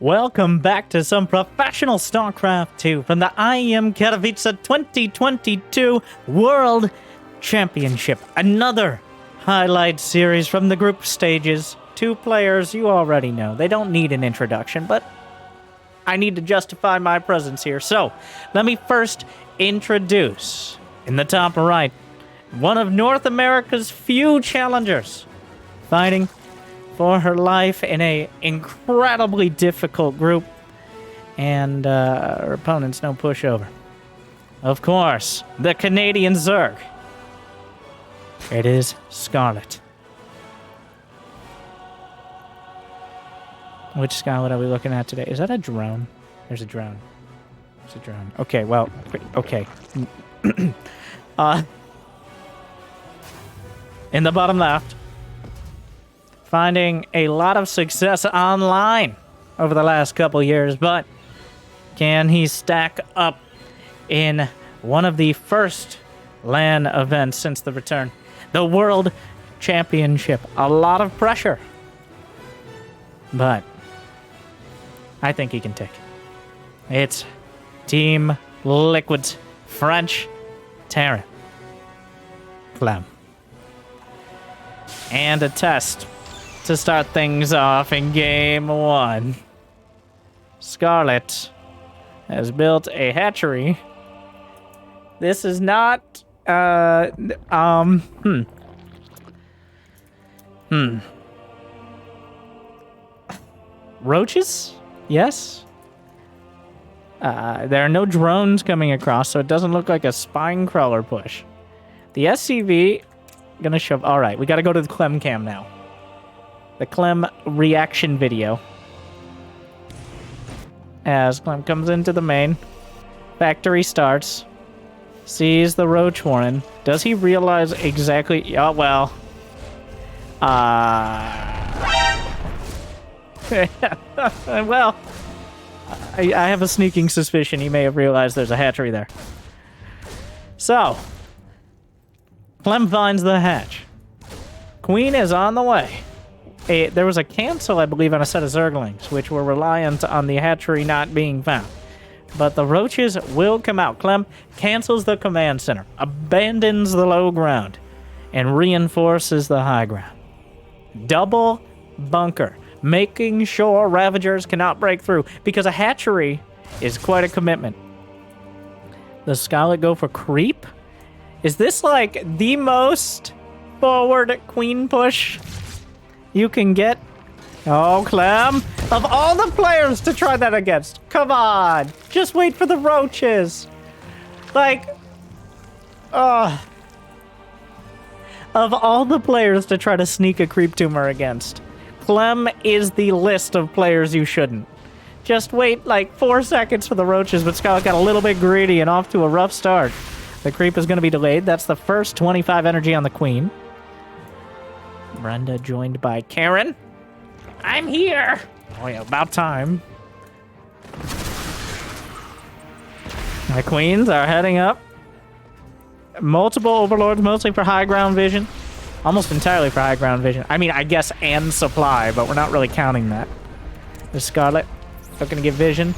Welcome back to some professional StarCraft 2 from the IEM Katowice 2022 World Championship. Another highlight series from the group stages. Two players you already know. They don't need an introduction, but I need to justify my presence here. So, let me first introduce, in the top right, one of North America's few challengers fighting for her life in a incredibly difficult group, and her opponent's no pushover. Of course, the Canadian Zerg. It is Scarlett. Which Scarlett are we looking at today? Is that a drone? There's a drone. There's a drone. Okay, well, okay. In the bottom left, finding a lot of success online over the last couple years, but can he stack up in one of the first LAN events since the return? The World Championship. A lot of pressure, but I think he can take it. It's Team Liquid's French Terran, Clem. And a test to start things off in game one. Scarlett has built a hatchery. This is not, roaches? Yes? There are no drones coming across, so it doesn't look like a spine crawler push. The SCV, gonna shove, alright, we gotta go to the Clem cam now. The Clem reaction video. As Clem comes into the main, factory starts, sees the roach warren. Does he realize exactly? Oh, well. Well, I have a sneaking suspicion he may have realized there's a hatchery there. So, Clem finds the hatch. Queen is on the way. There was a cancel, I believe, on a set of Zerglings, which were reliant on the hatchery not being found. But the roaches will come out. Clem cancels the command center, abandons the low ground, and reinforces the high ground. Double bunker, making sure Ravagers cannot break through, because a hatchery is quite a commitment. Does Scarlett go for creep? Is this like the most forward queen push you can get? Oh, Clem, of all the players to try that against, come on, just wait for the roaches. Like, of all the players to try to sneak a creep tumor against, Clem is the list of players you shouldn't. Just wait like 4 seconds for the roaches, but Scarlett got a little bit greedy and off to a rough start. The creep is going to be delayed. That's the first 25 energy on the queen. Brenda joined by Karen. I'm here! Oh yeah, about time. The queens are heading up. Multiple overlords, mostly for high ground vision. Almost entirely for high ground vision. I mean, I guess and supply, but we're not really counting that. There's Scarlett. Looking to get vision.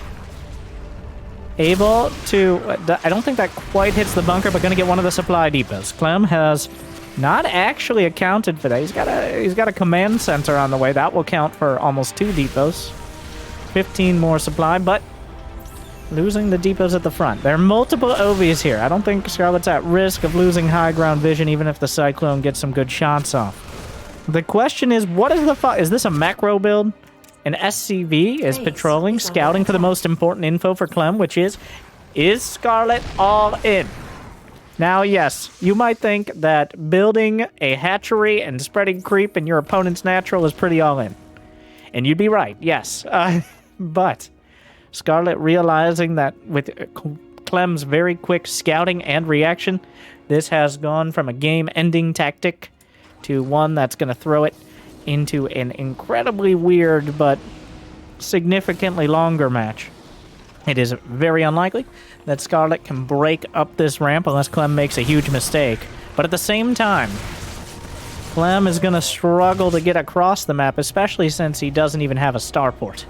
Able to... I don't think that quite hits the bunker, but going to get one of the supply depots. Clem has not actually accounted for that. He's got a command center on the way. That will count for almost 2 depots. 15 more supply, but losing the depots at the front. There are multiple OVs here. I don't think Scarlett's at risk of losing high ground vision, even if the Cyclone gets some good shots off. The question is, what is the... Is this a macro build? An SCV is patrolling, scouting for the most important info for Clem, which is Scarlett all in? Now, yes, you might think that building a hatchery and spreading creep in your opponent's natural is pretty all in. And you'd be right, yes. But Scarlett realizing that with Clem's very quick scouting and reaction, this has gone from a game-ending tactic to one that's going to throw it into an incredibly weird but significantly longer match. It is very unlikely that Scarlett can break up this ramp unless Clem makes a huge mistake. But at the same time, Clem is going to struggle to get across the map, especially since he doesn't even have a starport.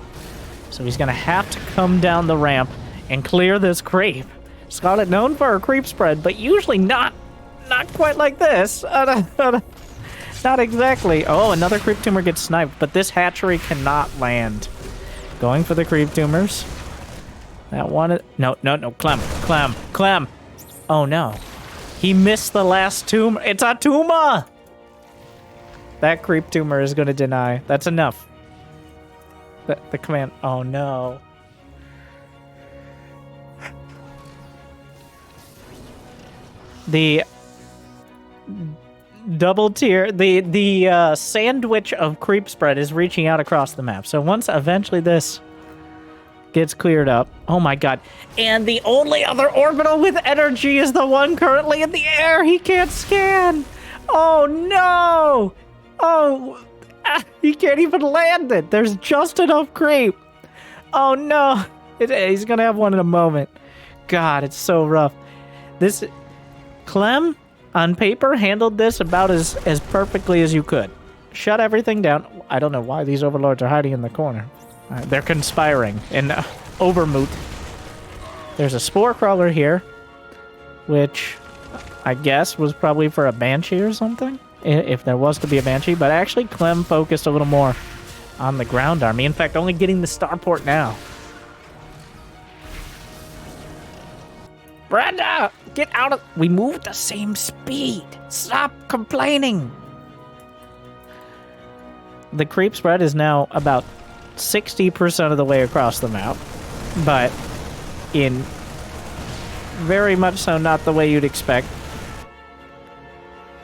So he's going to have to come down the ramp and clear this creep. Scarlett known for her creep spread, but usually not quite like this. Not exactly. Oh, another creep tumor gets sniped, but this hatchery cannot land. Going for the creep tumors. That one... No. Clem. Oh, no. He missed the last tumor. It's a tumor! That creep tumor is going to deny. That's enough. The command... Oh, no. The... double tier, the sandwich of creep spread is reaching out across the map. So once eventually this gets cleared up, oh my god, and the only other orbital with energy is the one currently in the air. He can't scan. Oh no. Oh, he can't even land it. There's just enough creep. Oh no. He's gonna have one in a moment. God, it's so rough. This Clem, on paper, handled this about as perfectly as you could. Shut everything down. I don't know why these overlords are hiding in the corner. They're conspiring in Overmoot. There's a spore crawler here, which I guess was probably for a banshee or something, if there was to be a banshee. But actually, Clem focused a little more on the ground army. In fact, only getting the starport now. Brenda, get out of... We moved the same speed. Stop complaining. The creep spread is now about 60% of the way across the map, but in very much so not the way you'd expect.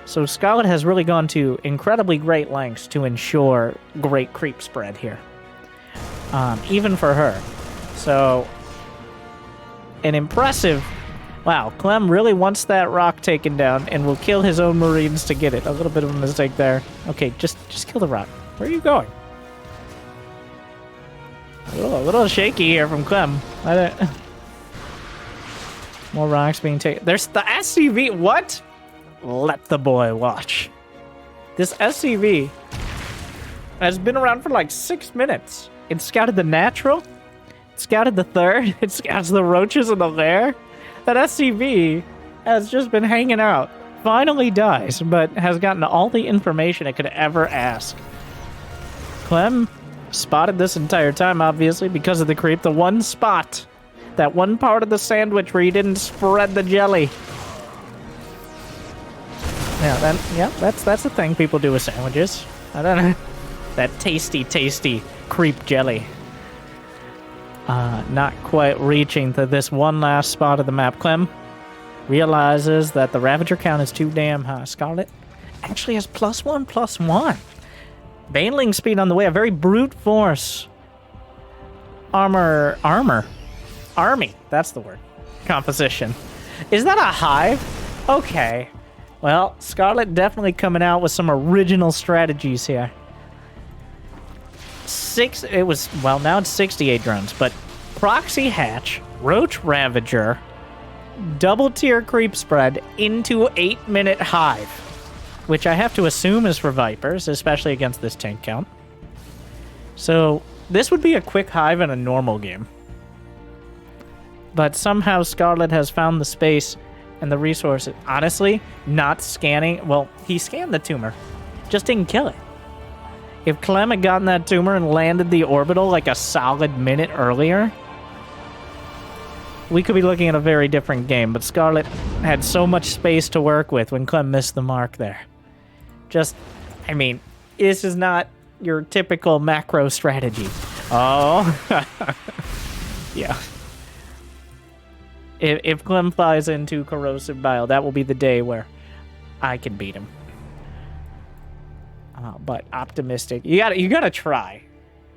So Scarlett has really gone to incredibly great lengths to ensure great creep spread here, even for her. So an impressive... Wow, Clem really wants that rock taken down and will kill his own Marines to get it. A little bit of a mistake there. Okay, just kill the rock. Where are you going? A little shaky here from Clem. More rocks being taken. There's the SCV. What? Let the boy watch. This SCV has been around for like 6 minutes. It scouted the natural. It scouted the third. It scouts the roaches in the lair. That SCV has just been hanging out. Finally dies, but has gotten all the information it could ever ask. Clem spotted this entire time, obviously, because of the creep. The one spot. That one part of the sandwich where you didn't spread the jelly. Yeah, that's the thing people do with sandwiches. I don't know. That tasty creep jelly. Not quite reaching to this one last spot of the map. Clem realizes that the Ravager count is too damn high. Scarlett actually has +1/+1. Baneling speed on the way. A very brute force. Army. That's the word. Composition. Is that a hive? Okay. Well, Scarlett definitely coming out with some original strategies here. Now it's 68 drones, but proxy hatch, roach ravager, double tier creep spread into 8-minute hive, which I have to assume is for Vipers, especially against this tank count. So this would be a quick hive in a normal game. But somehow Scarlett has found the space and the resources. Honestly, not scanning. Well, he scanned the tumor, just didn't kill it. If Clem had gotten that tumor and landed the orbital like a solid minute earlier, we could be looking at a very different game. But Scarlett had so much space to work with when Clem missed the mark there. This is not your typical macro strategy. Oh. Yeah. If Clem flies into Corrosive Bile, that will be the day where I can beat him. But optimistic. You gotta try.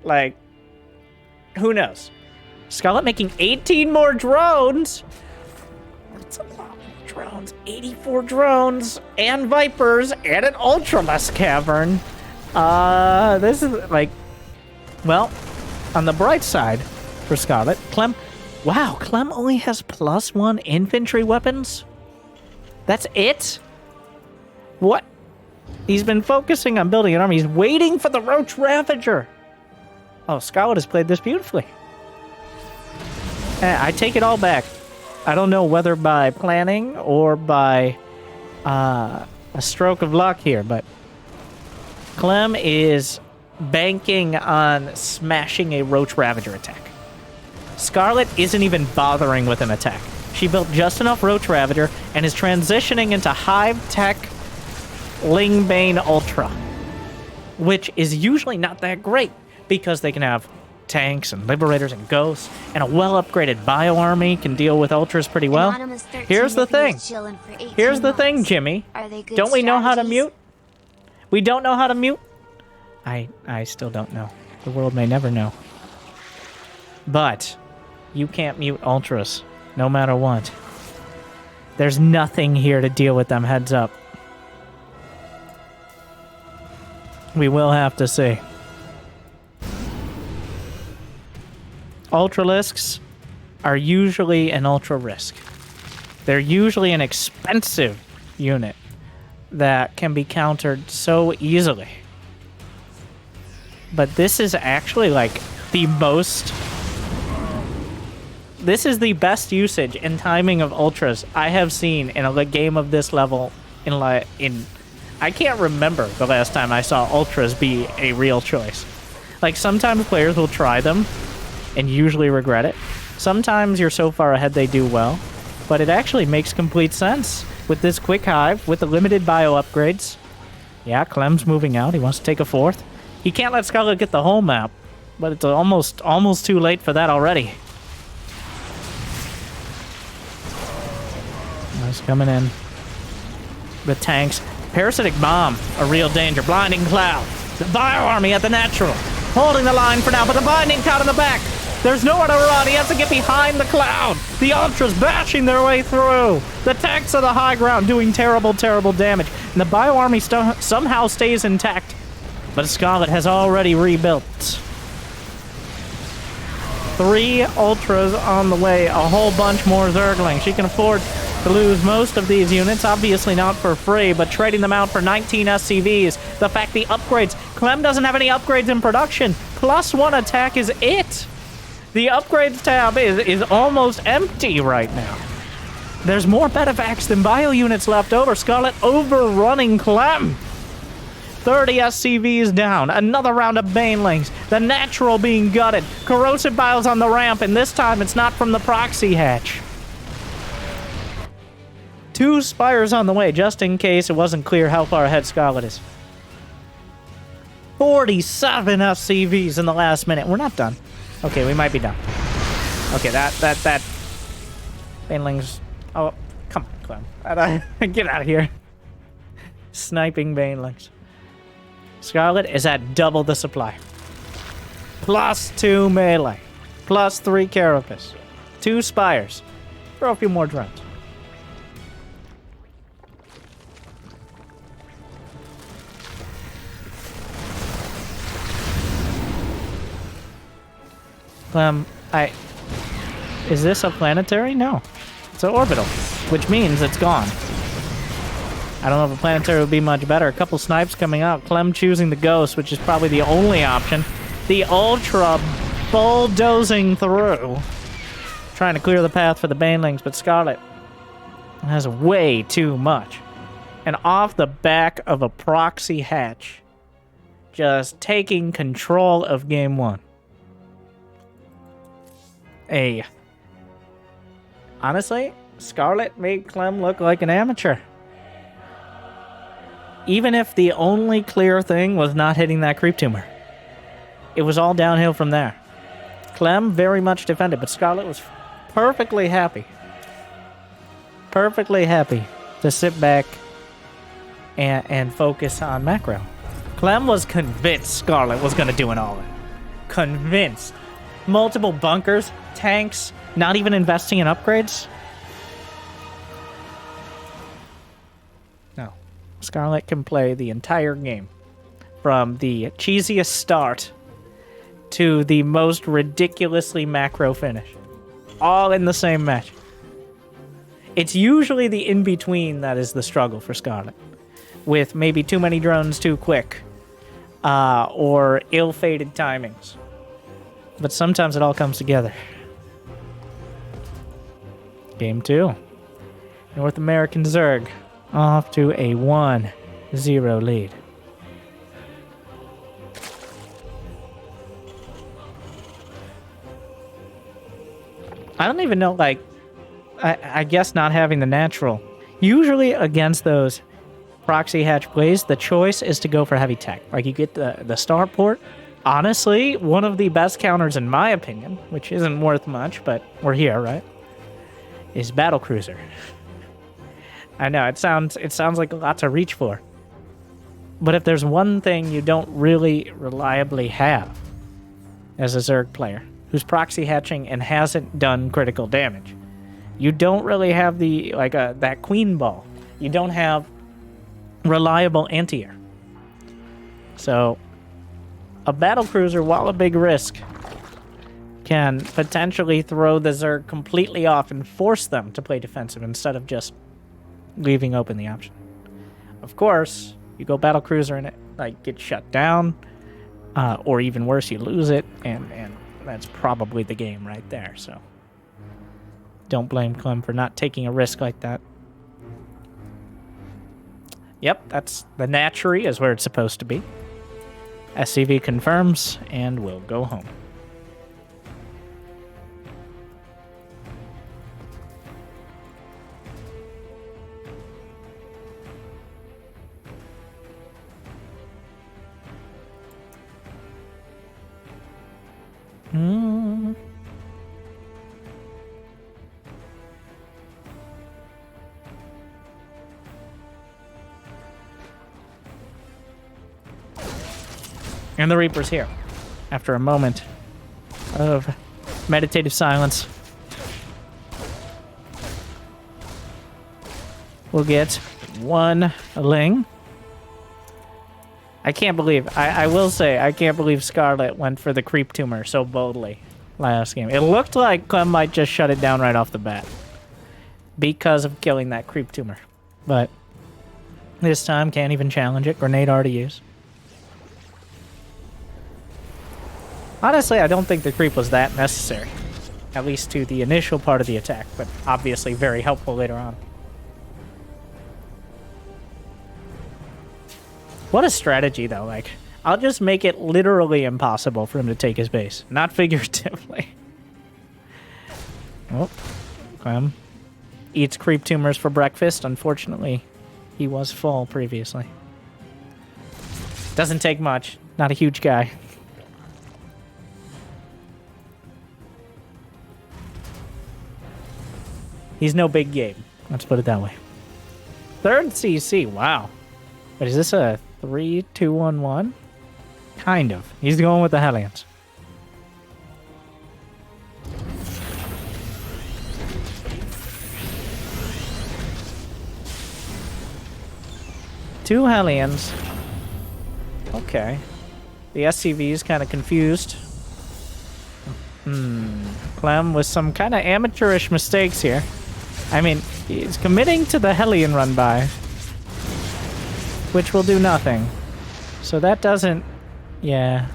Like, who knows? Scarlett making 18 more drones. That's a lot of drones. 84 drones and Vipers and an Ultraless Cavern. This is like, well, on the bright side for Scarlett, Clem only has +1 infantry weapons. That's it? What? He's been focusing on building an army. He's waiting for the Roach Ravager. Oh, Scarlett has played this beautifully. I take it all back. I don't know whether by planning or by a stroke of luck here, but Clem is banking on smashing a Roach Ravager attack. Scarlett isn't even bothering with an attack. She built just enough Roach Ravager and is transitioning into Hive Tech Lingbane Ultra, which is usually not that great because they can have tanks and liberators and ghosts, and a well-upgraded bio army can deal with ultras pretty well. Here's the thing. Here's the thing, Jimmy. Don't we know how to mute? We don't know how to mute? I still don't know. The world may never know. But you can't mute ultras, no matter what. There's nothing here to deal with them, heads up. We will have to see. Ultralisks are usually an ultra risk. They're usually an expensive unit that can be countered so easily. But this is actually like the most... This is the best usage and timing of ultras I have seen in a game of this level in I can't remember the last time I saw ultras be a real choice. Like, sometimes players will try them and usually regret it. Sometimes you're so far ahead they do well, but it actually makes complete sense with this quick hive, with the limited bio upgrades. Yeah, Clem's moving out. He wants to take a fourth. He can't let Scarlett get the whole map, but it's almost too late for that already. Nice coming in. The tanks. Parasitic Bomb, a real danger. Blinding Cloud. The Bio Army at the natural. Holding the line for now, but the Blinding Cloud in the back. There's nowhere to run. He has to get behind the cloud. The Ultras bashing their way through. The tanks are the high ground doing terrible, terrible damage. And the Bio Army somehow stays intact. But Scarlett has already rebuilt. 3 Ultras on the way. A whole bunch more Zerglings. She can afford to lose most of these units, obviously not for free, but trading them out for 19 SCVs. The fact the upgrades, Clem doesn't have any upgrades in production. +1 attack is it. The upgrades tab is almost empty right now. There's more Bedevacs than bio units left over. Scarlett overrunning Clem. 30 SCVs down. Another round of Banelings. The natural being gutted. Corrosive Biles on the ramp, and this time it's not from the proxy hatch. 2 Spires on the way, just in case it wasn't clear how far ahead Scarlett is. 47 SCVs in the last minute. We're not done. Okay, we might be done. Okay, that... Banelings... Oh, come on, Clem. Get out of here. Sniping Banelings. Scarlett is at double the supply. +2 melee. +3 Carapace. 2 Spires. Throw a few more drones. Is this a planetary? No. It's an orbital, which means it's gone. I don't know if a planetary would be much better. A couple snipes coming out. Clem choosing the Ghost, which is probably the only option. The Ultra bulldozing through. Trying to clear the path for the Banelings, but Scarlett has way too much. And off the back of a proxy hatch. Just taking control of game 1. Honestly, Scarlett made Clem look like an amateur. Even if the only clear thing was not hitting that creep tumor. It was all downhill from there. Clem very much defended, but Scarlett was perfectly happy. Perfectly happy to sit back and focus on macro. Clem was convinced Scarlett was going to do an all-in. Convinced. Multiple bunkers, tanks, not even investing in upgrades. No. Scarlett can play the entire game. From the cheesiest start to the most ridiculously macro finish. All in the same match. It's usually the in-between that is the struggle for Scarlett. With maybe too many drones too quick. Or ill-fated timings. But sometimes it all comes together. Game 2. North American Zerg off to a 1-0 lead. I don't even know, like, I guess not having the natural. Usually against those proxy hatch plays, the choice is to go for heavy tech. Like, you get the starport. Honestly, one of the best counters, in my opinion, which isn't worth much, but we're here, right? Is battlecruiser. I know, it sounds like a lot to reach for. But if there's one thing you don't really reliably have as a Zerg player who's proxy hatching and hasn't done critical damage, you don't really have the that queen ball. You don't have reliable anti-air. So a battlecruiser, while a big risk, can potentially throw the Zerg completely off and force them to play defensive instead of just leaving open the option. Of course, you go battlecruiser and it gets shut down, or even worse, you lose it, and that's probably the game right there. So don't blame Clem for not taking a risk like that. Yep, that's the Natchery is where it's supposed to be. SCV confirms, and we'll go home. And the Reaper's here. After a moment of meditative silence, we'll get one Ling. I can't believe, I will say, I can't believe Scarlett went for the creep tumor so boldly last game. It looked like Clem might just shut it down right off the bat because of killing that creep tumor. But this time, can't even challenge it. Grenade already used. Honestly, I don't think the creep was that necessary, at least to the initial part of the attack, but obviously very helpful later on. What a strategy, though. Like, I'll just make it literally impossible for him to take his base, not figuratively. Oh, Clem eats creep tumors for breakfast. Unfortunately, he was full previously. Doesn't take much. Not a huge guy. He's no big game. Let's put it that way. Third CC. Wow. But is this a 3-2-1-1? Kind of. He's going with the Hellions. Two Hellions. Okay. The SCV is kind of confused. Clem with some kind of amateurish mistakes here. I mean, he's committing to the Hellion run by, which will do nothing. So that doesn't... Yeah.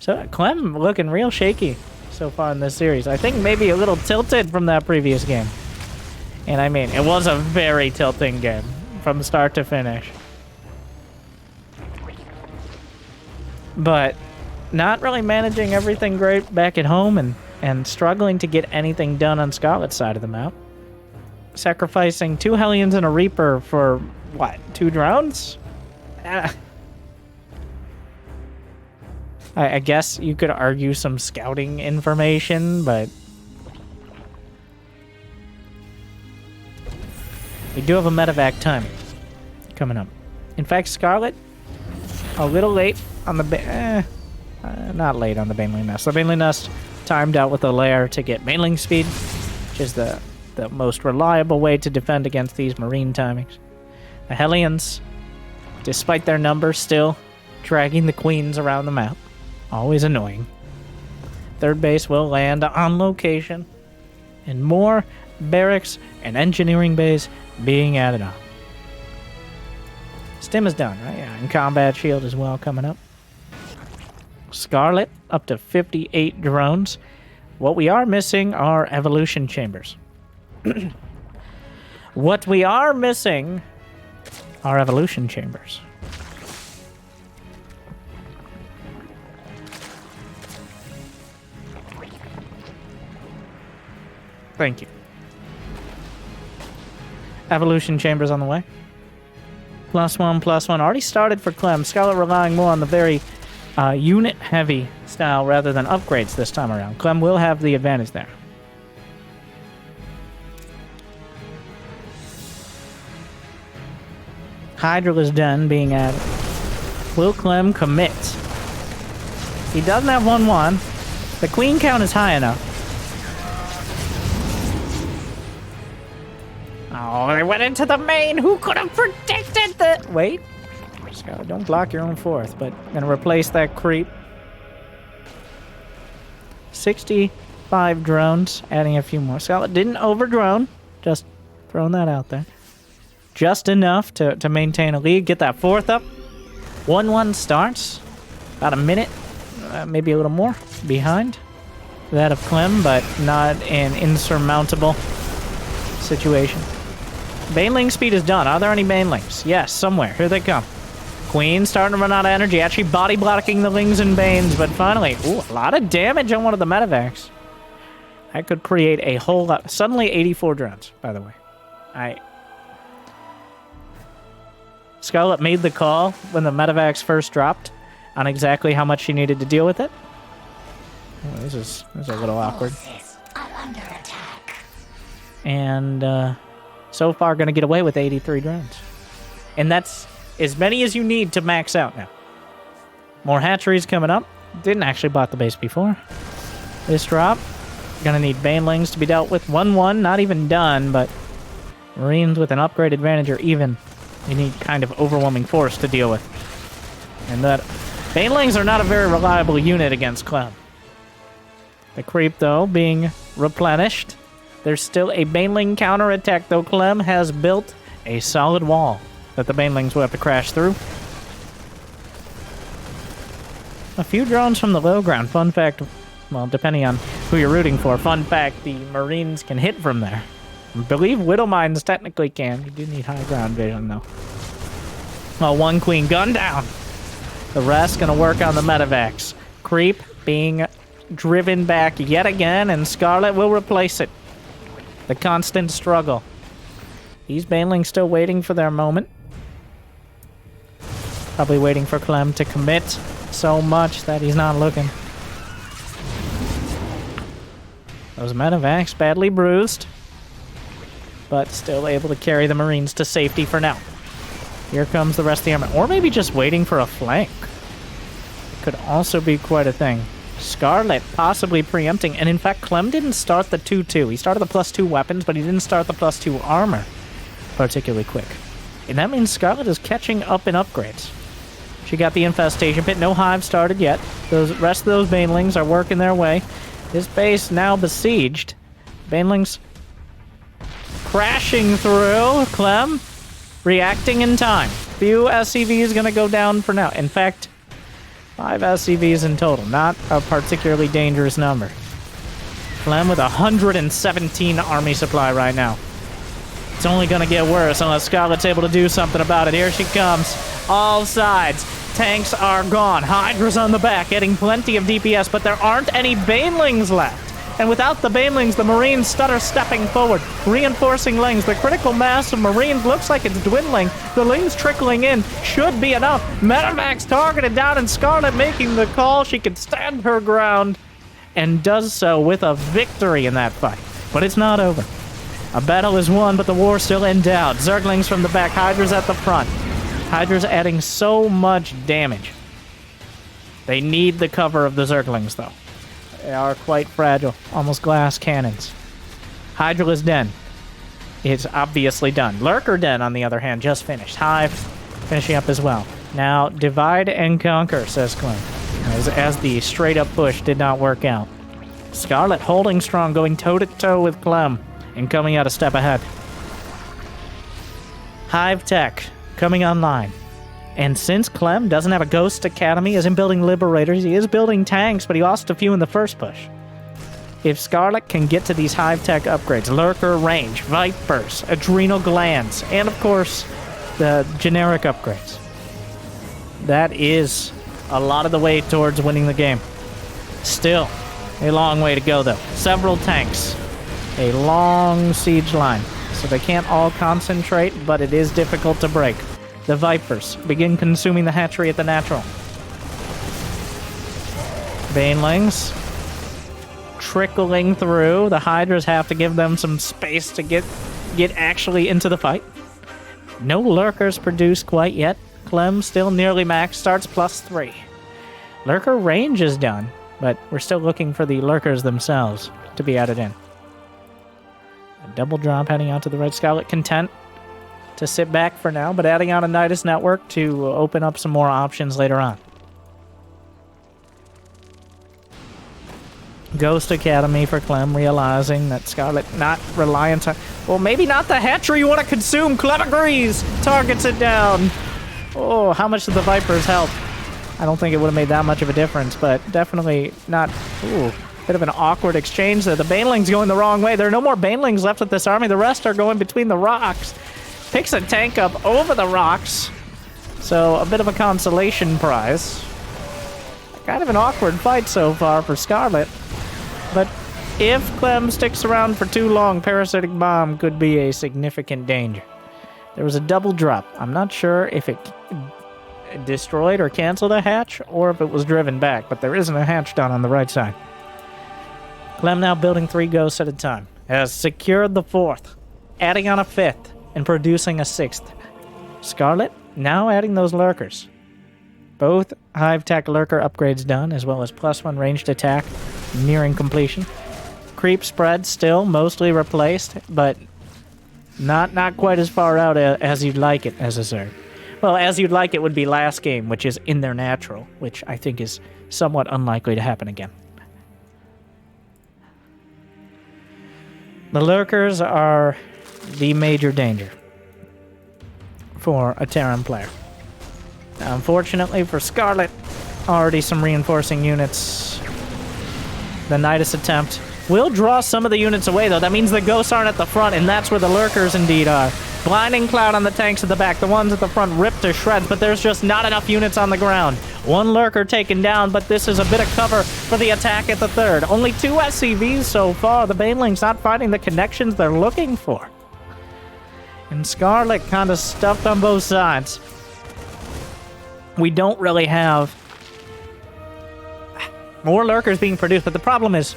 So Clem looking real shaky so far in this series. I think maybe a little tilted from that previous game. And I mean, it was a very tilting game from start to finish. But not really managing everything great back at home and struggling to get anything done on Scarlett's side of the map. Sacrificing two Hellions and a Reaper for, what, 2 drones? I guess you could argue some scouting information, but we do have a medevac timing coming up. In fact, Scarlett, a little late on the... not late on the Baneling Nest. The Baneling Nest timed out with a lair to get Baneling speed, which is the most reliable way to defend against these marine timings. The Hellions, despite their numbers, still dragging the queens around the map. Always annoying. Third base will land on location, and more barracks and engineering bays being added on. Stim is done, right? Yeah, and combat shield as well coming up. Scarlett up to 58 drones. What we are missing are evolution chambers. What we are missing are evolution chambers. Thank you. Evolution chambers on the way. +1/+1. Already started for Clem. Scarlett relying more on the very unit-heavy style rather than upgrades this time around. Clem will have the advantage there. Hydra is done being added. Will Clem commit? He doesn't have 1/1. The queen count is high enough. Oh, they went into the main. Who could have predicted that? Wait. Scarlett, don't block your own fourth, but gonna replace that creep. 65 drones, adding a few more. Scarlett didn't over-drone. Just throwing that out there. Just enough to maintain a lead. Get that fourth up. 1/1 starts. About a minute, maybe a little more, behind that of Clem, but not an insurmountable situation. Baneling speed is done. Are there any banelings? Yes, somewhere. Here they come. Queen starting to run out of energy. Actually body blocking the Lings and Banes, but finally, ooh, a lot of damage on one of the medevacs. That could create a whole lot. Suddenly 84 drones, by the way. Scarlett made the call when the medevacs first dropped on exactly how much she needed to deal with it. Oh, this is a little awkward. Under attack. And so far going to get away with 83 drones. And that's as many as you need to max out now. More hatcheries coming up. Didn't actually bot the base before. This drop, going to need banelings to be dealt with. 1/1, not even done, but Marines with an upgrade advantage or even. You need kind of overwhelming force to deal with. And that banelings are not a very reliable unit against Clem. The creep, though, being replenished. There's still a baneling counterattack, though. Clem has built a solid wall that the banelings will have to crash through. A few drones from the low ground. Fun fact, well, depending on who you're rooting for, fun fact, the Marines can hit from there. I believe Widow Mines technically can. You do need high ground vision, though. Well, one queen gun down. The rest gonna work on the medevacs. Creep being driven back yet again, and Scarlett will replace it. The constant struggle. These banelings still waiting for their moment. Probably waiting for Clem to commit so much that he's not looking. Those medevacs badly bruised, but still able to carry the Marines to safety for now. Here comes the rest of the army. Or maybe just waiting for a flank. It could also be quite a thing. Scarlett possibly preempting, and in fact, Clem didn't start the 2/2. He started the +2 weapons, but he didn't start the +2 armor particularly quick. And that means Scarlett is catching up in upgrades. She got the infestation pit. No hive started yet. The rest of those banelings are working their way. This base now besieged. Banelings crashing through. Clem reacting in time. Few SCVs gonna go down for now. In fact, 5 SCVs in total. Not a particularly dangerous number. Clem with 117 army supply right now. It's only gonna get worse unless Scarlett's able to do something about it. Here she comes. All sides. Tanks are gone. Hydra's on the back, getting plenty of DPS, but there aren't any banelings left. And without the banelings, the Marines stutter stepping forward, reinforcing Lings. The critical mass of Marines looks like it's dwindling. The Lings trickling in should be enough. Medevacs targeted down, and Scarlett making the call. She can stand her ground and does so with a victory in that fight. But it's not over. A battle is won, but the war still endowed. Zerglings from the back, Hydra's at the front. Hydra's adding so much damage. They need the cover of the Zerglings, though. They are quite fragile, almost glass cannons. Hydra is done. It's obviously done. Lurker Den, on the other hand, just finished. Hive finishing up as well. Now, divide and conquer, says Clem, as the straight-up push did not work out. Scarlett holding strong, going toe-to-toe with Clem, and coming out a step ahead. Hive tech coming online. And since Clem doesn't have a Ghost Academy, isn't building Liberators, he is building tanks, but he lost a few in the first push. If Scarlett can get to these hive tech upgrades, lurker range, vipers, adrenal glands, and of course, the generic upgrades, that is a lot of the way towards winning the game. Still, a long way to go though. Several tanks, a long siege line, so they can't all concentrate, but it is difficult to break. The vipers begin consuming the hatchery at the natural. Banelings trickling through. The Hydras have to give them some space to get actually into the fight. No lurkers produced quite yet. Clem still nearly max, starts +3. Lurker range is done, but we're still looking for the lurkers themselves to be added in. A double drop heading out to the right. Scarlett content to sit back for now, but adding on a Nidus network to open up some more options later on. Ghost Academy for Clem, realizing that Scarlett not reliant on... Well, maybe not the hatchery you want to consume. Clem agrees. Targets it down. Oh, how much did the Vipers help? I don't think it would have made that much of a difference, but definitely not... Ooh, bit of an awkward exchange there. The Banelings going the wrong way. There are no more Banelings left with this army. The rest are going between the rocks. Picks a tank up over the rocks. So, a bit of a consolation prize. Kind of an awkward fight so far for Scarlett. But if Clem sticks around for too long, Parasitic Bomb could be a significant danger. There was a double drop. I'm not sure if it destroyed or canceled a hatch, or if it was driven back, but there isn't a hatch down on the right side. Clem now building 3 ghosts at a time. Has secured the 4th, adding on a 5th, and producing a 6th. Scarlett now adding those lurkers. Both Hive Tech lurker upgrades done, as well as +1 ranged attack nearing completion. Creep spread still mostly replaced, but not quite as far out as you'd like it as a Zerg. Well, as you'd like it would be last game, which is in their natural, which I think is somewhat unlikely to happen again. The lurkers are the major danger for a Terran player. Now, unfortunately for Scarlett, already some reinforcing units. The Nidus attempt will draw some of the units away, though. That means the ghosts aren't at the front, and that's where the lurkers indeed are. Blinding Cloud on the tanks at the back. The ones at the front ripped to shreds, but there's just not enough units on the ground. 1 lurker taken down, but this is a bit of cover for the attack at the 3rd. Only 2 SCVs so far. The Banelings not finding the connections they're looking for. And Scarlett kind of stuffed on both sides. We don't really have more lurkers being produced, but the problem is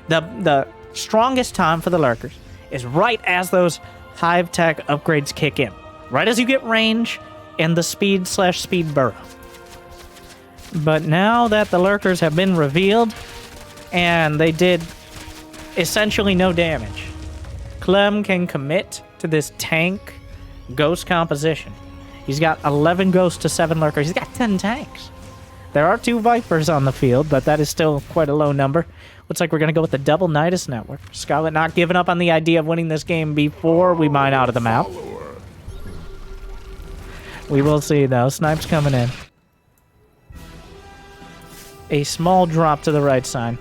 the strongest time for the lurkers is right as those Hive Tech upgrades kick in. Right as you get range and the speed/speed burrow. But now that the lurkers have been revealed and they did essentially no damage, Clem can commit to this tank ghost composition. He's got 11 ghosts to 7 lurkers. He's got 10 tanks. There are 2 Vipers on the field, but that is still quite a low number. Looks like we're going to go with the double Nidus network. Scarlett not giving up on the idea of winning this game before we mine out of the map. We will see, though. Snipes coming in. A small drop to the right side.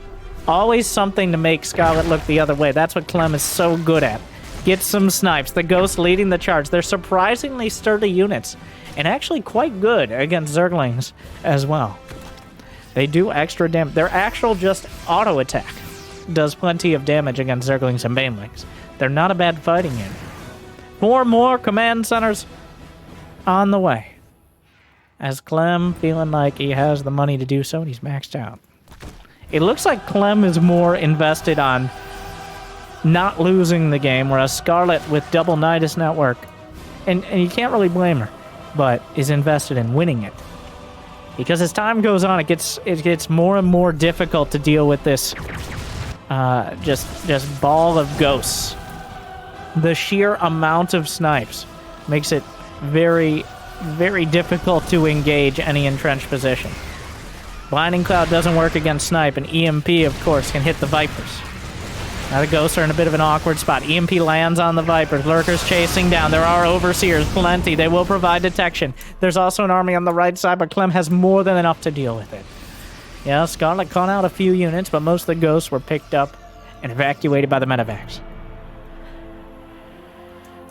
Always something to make Scarlett look the other way. That's what Clem is so good at. Get some snipes. The ghosts leading the charge. They're surprisingly sturdy units, and actually quite good against Zerglings as well. They do extra damage. Their actual just auto attack does plenty of damage against Zerglings and Banelings. They're not a bad fighting unit. 4 more command centers on the way. As Clem feeling like he has the money to do so, and he's maxed out. It looks like Clem is more invested on not losing the game, whereas Scarlett with double Nidus network, and you can't really blame her, but is invested in winning it. Because as time goes on, it gets more and more difficult to deal with this just ball of ghosts. The sheer amount of snipes makes it very, very difficult to engage any entrenched position. Blinding Cloud doesn't work against snipe, and EMP, of course, can hit the Vipers. Now the ghosts are in a bit of an awkward spot. EMP lands on the Vipers. Lurkers chasing down. There are Overseers, plenty. They will provide detection. There's also an army on the right side, but Clem has more than enough to deal with it. Yeah, Scarlett caught out a few units, but most of the ghosts were picked up and evacuated by the medevacs.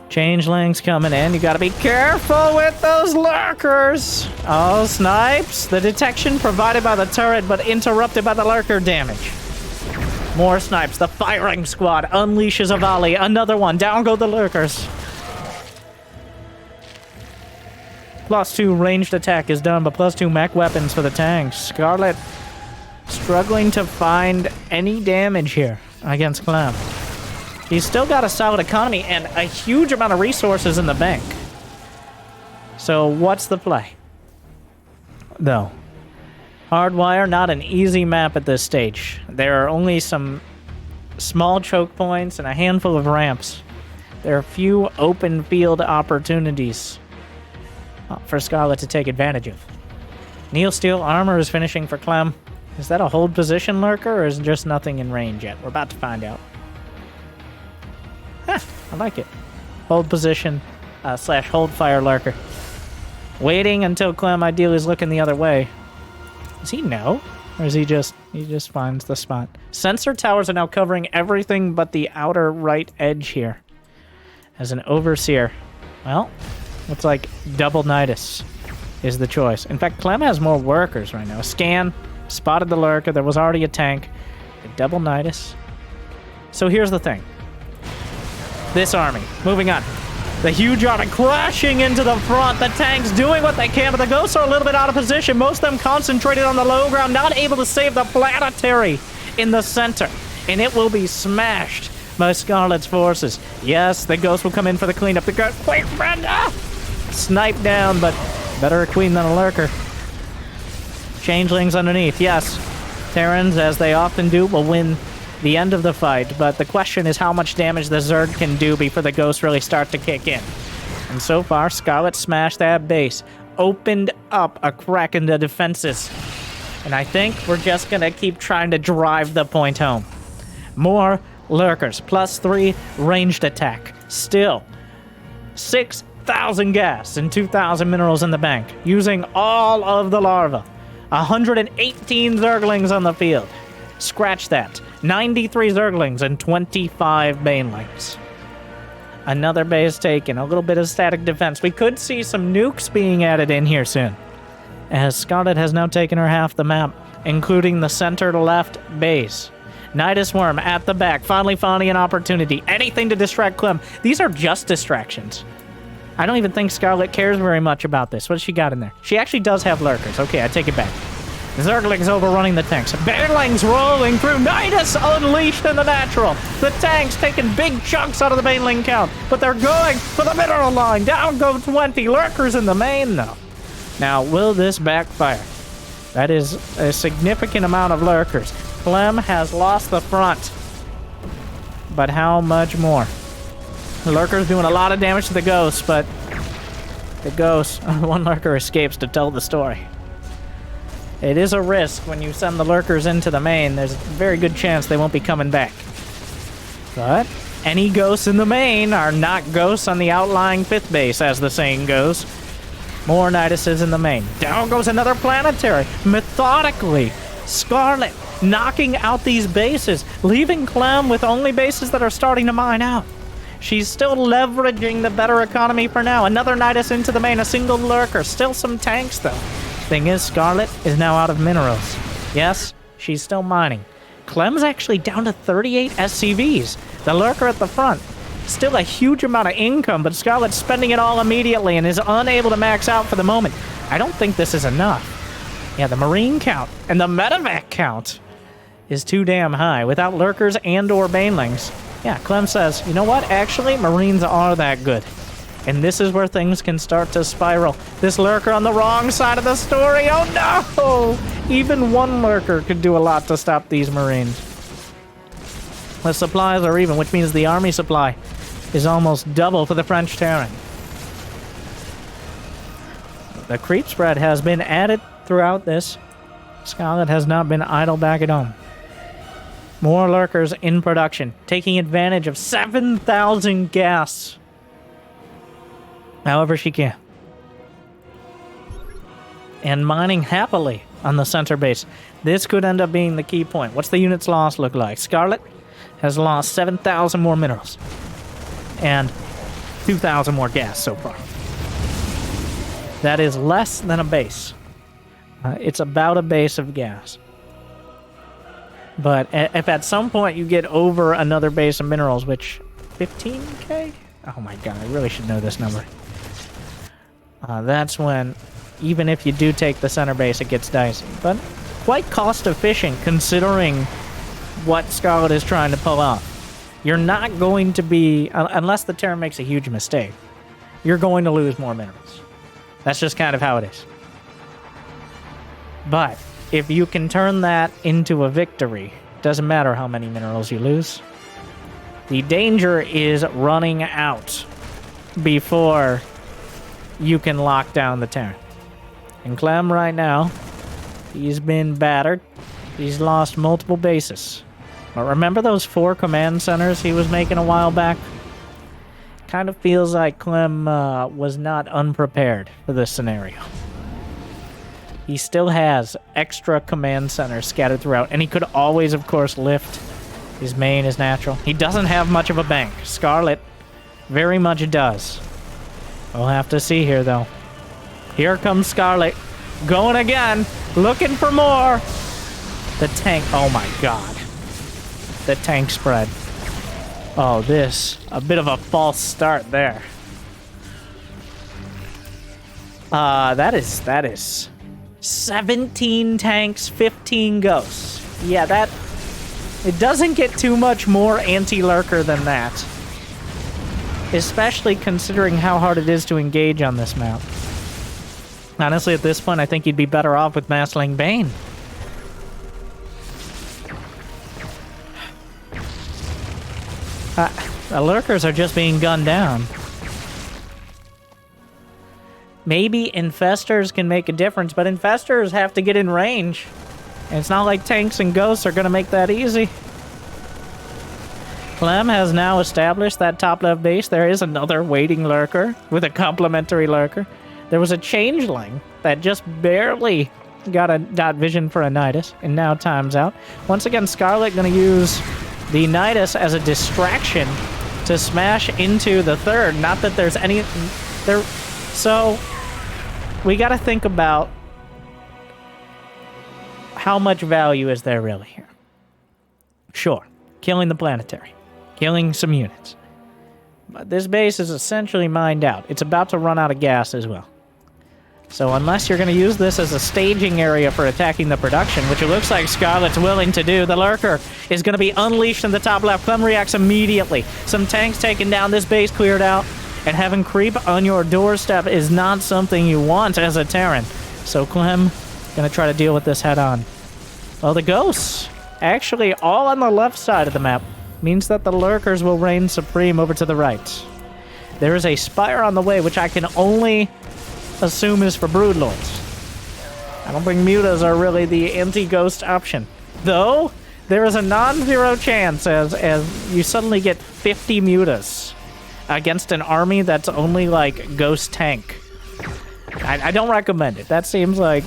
Changelings coming in. You gotta be careful with those lurkers. Oh, snipes. The detection provided by the turret, but interrupted by the lurker damage. More snipes. The firing squad unleashes a volley. Another one. Down go the lurkers. +2 ranged attack is done, but +2 mech weapons for the tanks. Scarlett struggling to find any damage here against Clem. He's still got a solid economy and a huge amount of resources in the bank. So what's the play? Though, Hardwire, not an easy map at this stage. There are only some small choke points and a handful of ramps. There are few open field opportunities for Scarlett to take advantage of. Neil Steel armor is finishing for Clem. Is that a hold position lurker, or is just nothing in range yet? We're about to find out. Huh, I like it. Hold position / hold fire lurker. Waiting until Clem ideally is looking the other way. Does he know? Or is he just finds the spot? Sensor towers are now covering everything but the outer right edge here. As an overseer. Well, looks like double Nidus is the choice. In fact, Clem has more workers right now. Scan, spotted the lurker. There was already a tank. A double Nidus. So here's the thing. This army, moving on. The huge army crashing into the front. The tanks doing what they can, but the ghosts are a little bit out of position. Most of them concentrated on the low ground, not able to save the planetary in the center. And it will be smashed by Scarlett's forces. Yes, the ghosts will come in for the cleanup. The ghost, wait, Brenda! Snipe down, but better a queen than a lurker. Changelings underneath, yes. Terrans, as they often do, will win the end of the fight, but the question is how much damage the Zerg can do before the ghosts really start to kick in. And so far, Scarlett smashed that base, opened up a crack in the defenses. And I think we're just gonna keep trying to drive the point home. More lurkers, +3 ranged attack. Still, 6,000 gas and 2,000 minerals in the bank, using all of the larvae. 118 Zerglings on the field. Scratch that. 93 Zerglings and 25 Banelings. Another base taken. A little bit of static defense. We could see some nukes being added in here soon, as Scarlett has now taken her half the map, including the center left base. Nidus Worm at the back, finally finding an opportunity. Anything to distract Clem. These are just distractions. I don't even think Scarlett cares very much about this. What's she got in there? She actually does have lurkers. Okay, I take it back. Zerglings overrunning the tanks. Banelings rolling through. Nidus unleashed in the natural. The tanks taking big chunks out of the Baneling count, but they're going for the mineral line. Down go 20 lurkers in the main, though. Now, will this backfire? That is a significant amount of lurkers. Clem has lost the front, but how much more? The lurker's doing a lot of damage to the ghosts, but the ghosts, one lurker escapes to tell the story. It is a risk when you send the lurkers into the main. There's a very good chance they won't be coming back. But any ghosts in the main are not ghosts on the outlying 5th base, as the saying goes. More Niduses in the main. Down goes another planetary. Methodically, Scarlett knocking out these bases, leaving Clem with only bases that are starting to mine out. She's still leveraging the better economy for now. Another Nidus into the main, a single lurker. Still some tanks, though. Thing is, Scarlett is now out of minerals. Yes, she's still mining. Clem's actually down to 38 SCVs. The lurker at the front. Still a huge amount of income, but Scarlett's spending it all immediately and is unable to max out for the moment. I don't think this is enough. Yeah, the Marine count and the medevac count is too damn high. Without lurkers and or banelings. Yeah, Clem says, you know what? Actually, Marines are that good. And this is where things can start to spiral. This lurker on the wrong side of the story. Oh no! Even one lurker could do a lot to stop these Marines. The supplies are even, which means the army supply is almost double for the French Terran. The creep spread has been added throughout this. Scarlett has not been idle back at home. More lurkers in production, taking advantage of 7,000 gas. However she can. And mining happily on the center base. This could end up being the key point. What's the unit's loss look like? Scarlett has lost 7,000 more minerals and 2,000 more gas so far. That is less than a base. It's about a base of gas. But if at some point you get over another base of minerals, which 15k? Oh my god, I really should know this number. That's when, even if you do take the center base, it gets dicey. But quite cost efficient considering what Scarlett is trying to pull off. You're not going to be, unless the Terran makes a huge mistake, you're going to lose more minerals. That's just kind of how it is. But if you can turn that into a victory, doesn't matter how many minerals you lose. The danger is running out before you can lock down the Terran. And Clem right now, he's been battered. He's lost multiple bases. But remember those 4 command centers he was making a while back? Kind of feels like Clem was not unprepared for this scenario. He still has extra command centers scattered throughout, and he could always, of course, lift his main, his natural. He doesn't have much of a bank. Scarlett very much does. We'll have to see here, though. Here comes Scarlett. Going again. Looking for more. The tank. Oh, my God. The tank spread. Oh, this. A bit of a false start there. That is 17 tanks, 15 ghosts. Yeah, that... It doesn't get too much more anti-lurker than that. Especially considering how hard it is to engage on this map. Honestly, at this point, I think you'd be better off with Massling Bane. The lurkers are just being gunned down. Maybe infestors can make a difference, but infestors have to get in range. And it's not like tanks and ghosts are going to make that easy. Clem has now established that top left base. There is another waiting lurker with a complementary lurker. There was a changeling that just barely got a dot vision for a Nidus, and now time's out. Once again, Scarlett going to use the Nidus as a distraction to smash into the third. Not that there's any... So, we got to think about how much value is there really here. Sure, killing the planetary, killing some units. But this base is essentially mined out. It's about to run out of gas as well. So unless you're going to use this as a staging area for attacking the production, which it looks like Scarlett's willing to do, the Lurker is going to be unleashed in the top left. Clem reacts immediately. Some tanks taken down, this base cleared out, and having creep on your doorstep is not something you want as a Terran. So Clem going to try to deal with this head on. Well, the ghosts, actually all on the left side of the map, means that the Lurkers will reign supreme over to the right. There is a Spire on the way, which I can only assume is for Broodlords. I don't think mutas are really the anti-ghost option. Though, there is a non-zero chance as you suddenly get 50 mutas against an army that's only like ghost tank. I don't recommend it. That seems like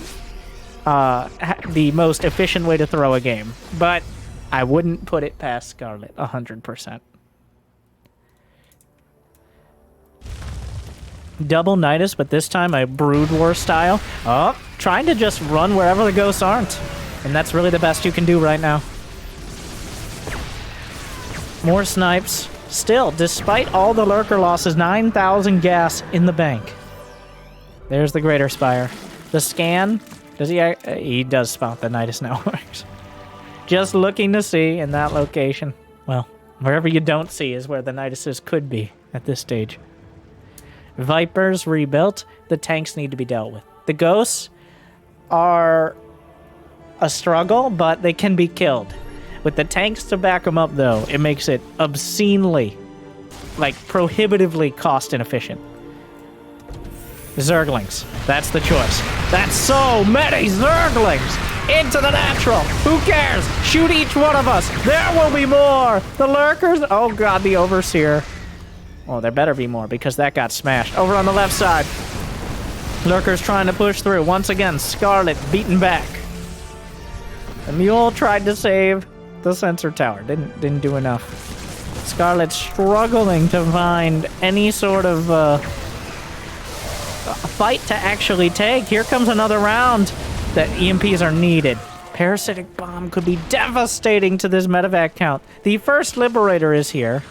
the most efficient way to throw a game. But I wouldn't put it past Scarlett 100%. Double Nidus, but this time a Brood War style. Oh, trying to just run wherever the ghosts aren't. And that's really the best you can do right now. More snipes. Still, despite all the Lurker losses, 9,000 gas in the bank. There's the Greater Spire. The scan, does he does spot the Nidus now. Just looking to see in that location. Well, wherever you don't see is where the Niduses could be at this stage. Vipers rebuilt. The tanks need to be dealt with. The ghosts are a struggle, but they can be killed. With the tanks to back them up, though, it makes it obscenely, like prohibitively cost inefficient. Zerglings. That's the choice. That's so many Zerglings! Into the natural! Who cares? Shoot each one of us! There will be more! The Lurkers! Oh god, the Overseer. Oh, there better be more, because that got smashed. Over on the left side. Lurkers trying to push through. Once again, Scarlett beaten back. The Mule tried to save the sensor tower. Didn't do enough. Scarlett's struggling to find any sort of a fight to actually take. Here comes another round that EMPs are needed. Parasitic Bomb could be devastating to this medevac count. The first Liberator is here.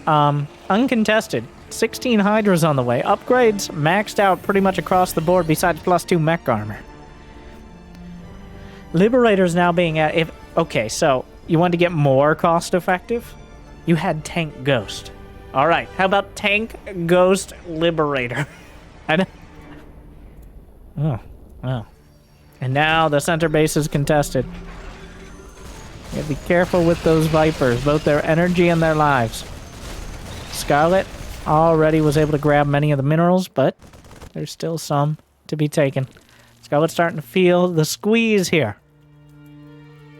Uncontested. 16 Hydras on the way. Upgrades maxed out pretty much across the board besides +2 mech armor. Liberator's now being at... Okay, so you want to get more cost effective? You had Tank Ghost. All right, how about Tank Ghost Liberator? Oh. And now the center base is contested. You have to be careful with those Vipers, both their energy and their lives. Scarlett already was able to grab many of the minerals, but there's still some to be taken. Scarlett's starting to feel the squeeze here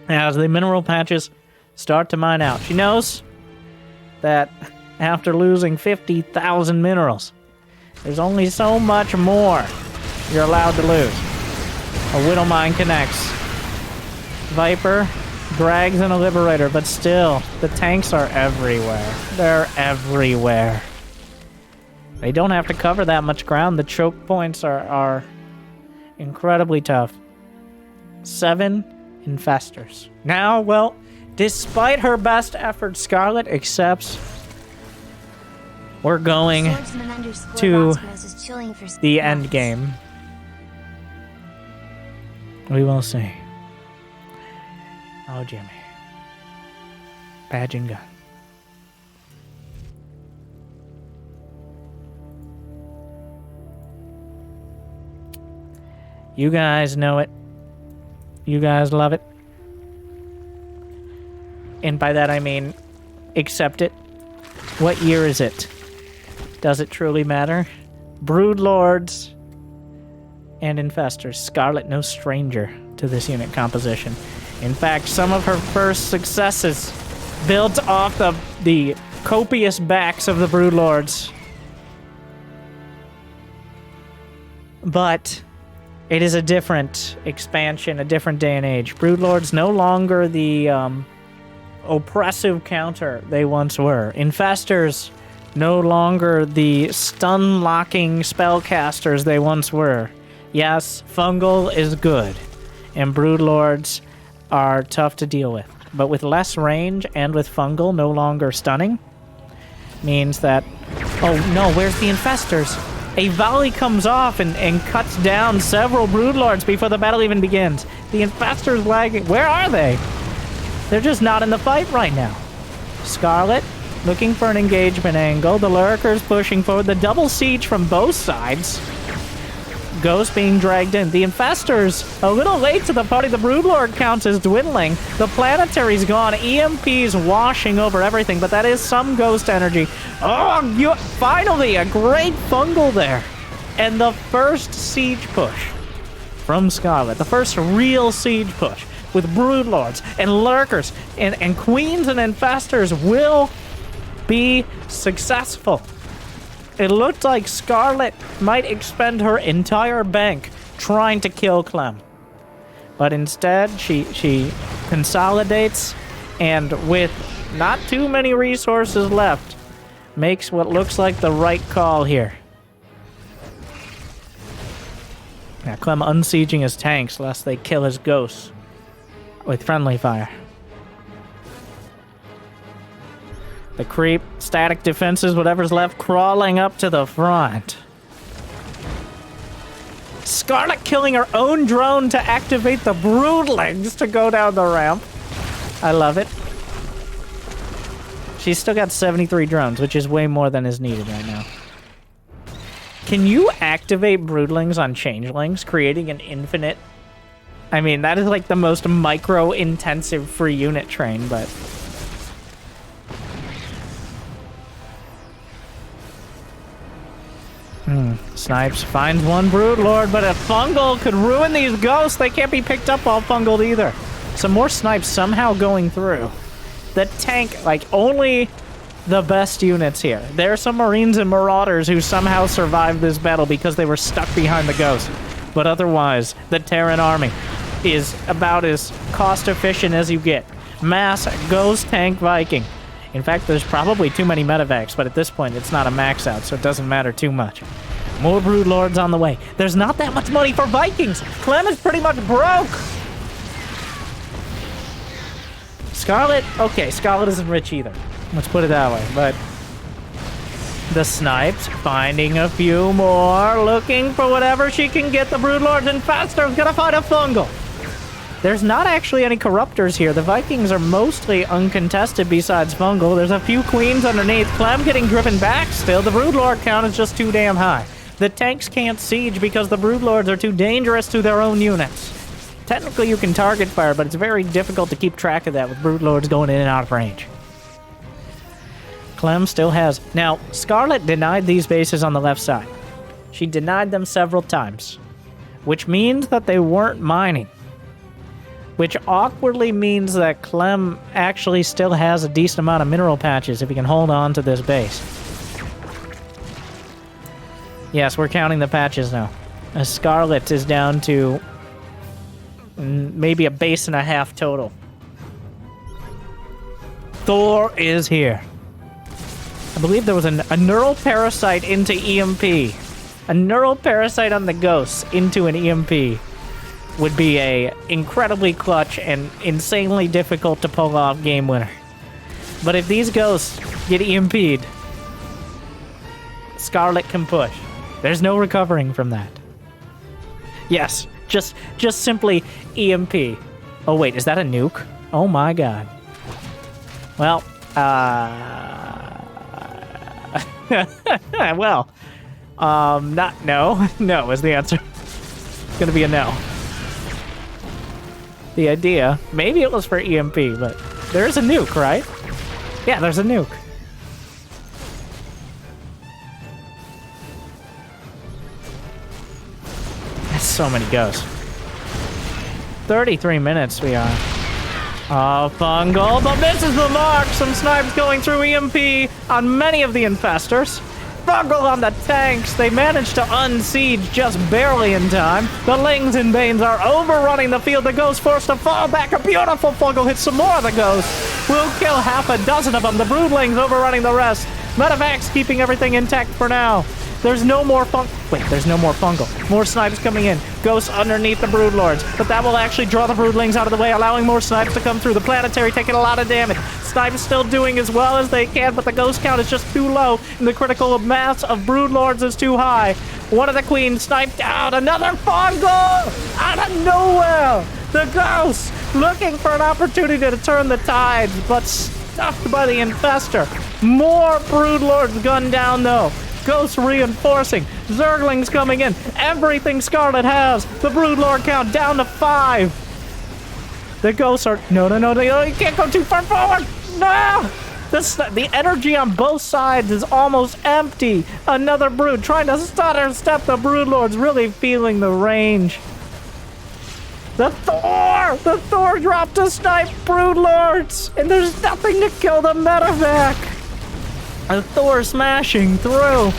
as the mineral patches start to mine out. She knows that after losing 50,000 minerals, there's only so much more you're allowed to lose. A Widow Mine connects. Viper drags in a Liberator, but still, the tanks are everywhere. They're everywhere. They don't have to cover that much ground. The choke points are incredibly tough. 7 Infestors. Now, well, despite her best efforts, Scarlett accepts we're going to the end game. We will see. Oh, Jimmy. Badge and gun. You guys know it. You guys love it. And by that I mean, accept it. What year is it? Does it truly matter? Broodlords and Infestors. Scarlett no stranger to this unit composition. In fact, some of her first successes built off the copious backs of the Broodlords. But it is a different expansion, a different day and age. Broodlords no longer the oppressive counter they once were. Infestors no longer the stun-locking spellcasters they once were. Yes, fungal is good, and Broodlords are tough to deal with. But with less range and with fungal no longer stunning, means that... Oh no, where's the Infestors? A volley comes off and cuts down several Broodlords before the battle even begins. The Infestors lagging. Where are they? They're just not in the fight right now. Scarlett looking for an engagement angle. The Lurkers pushing forward. The double siege from both sides. Ghost being dragged in. The Infestors a little late to the party. The Broodlord count is dwindling. The Planetary's gone. EMP's washing over everything, but that is some Ghost energy. Oh, finally a great fungal there. And the first siege push from Scarlett. The first real siege push with Broodlords and Lurkers and Queens and Infestors will be successful. It looked like Scarlett might expend her entire bank trying to kill Clem. But instead, she consolidates, and with not too many resources left, makes what looks like the right call here. Now, Clem unsieging his tanks lest they kill his ghosts with friendly fire. The creep, static defenses, whatever's left, crawling up to the front. Scarlett killing her own drone to activate the broodlings to go down the ramp. I love it. She's still got 73 drones, which is way more than is needed right now. Can you activate broodlings on changelings, creating an infinite... I mean, that is like the most micro-intensive free unit train, but... Snipes finds one Broodlord, but a fungal could ruin these ghosts. They can't be picked up while fungled either. Some more snipes somehow going through. The tank, like, only the best units here. There are some Marines and Marauders who somehow survived this battle because they were stuck behind the ghost. But otherwise, the Terran army is about as cost efficient as you get. mass ghost tank Viking. In fact, there's probably too many medevacs, but at this point, it's not a max out, so it doesn't matter too much. More broodlords on the way. There's not that much money for Vikings. Clem is pretty much broke. Scarlett, okay, Scarlett isn't rich either. Let's put it that way, but the snipes finding a few more, looking for whatever she can get. The broodlords and Faster's gonna find a fungal. There's not actually any corruptors here. The Vikings are mostly uncontested besides fungal. There's a few queens underneath. Clem getting driven back still. The broodlord count is just too damn high. The tanks can't siege because the broodlords are too dangerous to their own units. Technically, you can target fire, but it's very difficult to keep track of that with broodlords going in and out of range. Clem still has... Now, Scarlett denied these bases on the left side. She denied them several times, which means that they weren't mining. Which awkwardly means that Clem actually still has a decent amount of mineral patches if he can hold on to this base. Yes, we're counting the patches now. Scarlett is down to maybe a base and a half total. Thor is here. I believe there was a neural parasite into EMP. A neural parasite on the ghosts into an EMP would be a incredibly clutch and insanely difficult to pull off game winner. But if these ghosts get EMP'd, Scarlett can push. There's no recovering from that. Yes, just simply EMP. Oh wait, is that a nuke? Oh my god. Well, well, not no. No is the answer. It's gonna be a no. The idea, maybe it was for EMP, but there is a nuke, right? Yeah, there's a nuke. That's so many ghosts. 33 minutes we are. Oh, fungal, but misses the mark. Some snipes going through EMP on many of the infestors. Fungal on the tanks. They managed to unsiege just barely in time. The Lings and Banes are overrunning the field. The ghost forced to fall back. A beautiful fungal hits some more of the ghosts. We'll kill half a dozen of them. The broodlings overrunning the rest. Medevacs keeping everything intact for now. There's no more there's no more fungal. More snipes coming in. Ghosts underneath the broodlords. But that will actually draw the broodlings out of the way, allowing more snipes to come through. The planetary taking a lot of damage. Snipes still doing as well as they can, but the ghost count is just too low, and the critical mass of broodlords is too high. One of the queens sniped out. Another fungal! Out of nowhere! The ghosts looking for an opportunity to turn the tides, but stuffed by the infestor. More broodlords gunned down, though. Ghosts reinforcing. Zerglings coming in. Everything Scarlett has. The broodlord count down to 5. The ghosts are... No, you can't go too far forward. No! The energy on both sides is almost empty. Another brood trying to stutter step. The broodlord's really feeling the range. The Thor dropped to snipe broodlords, and there's nothing to kill the medevac. The Thor smashing through.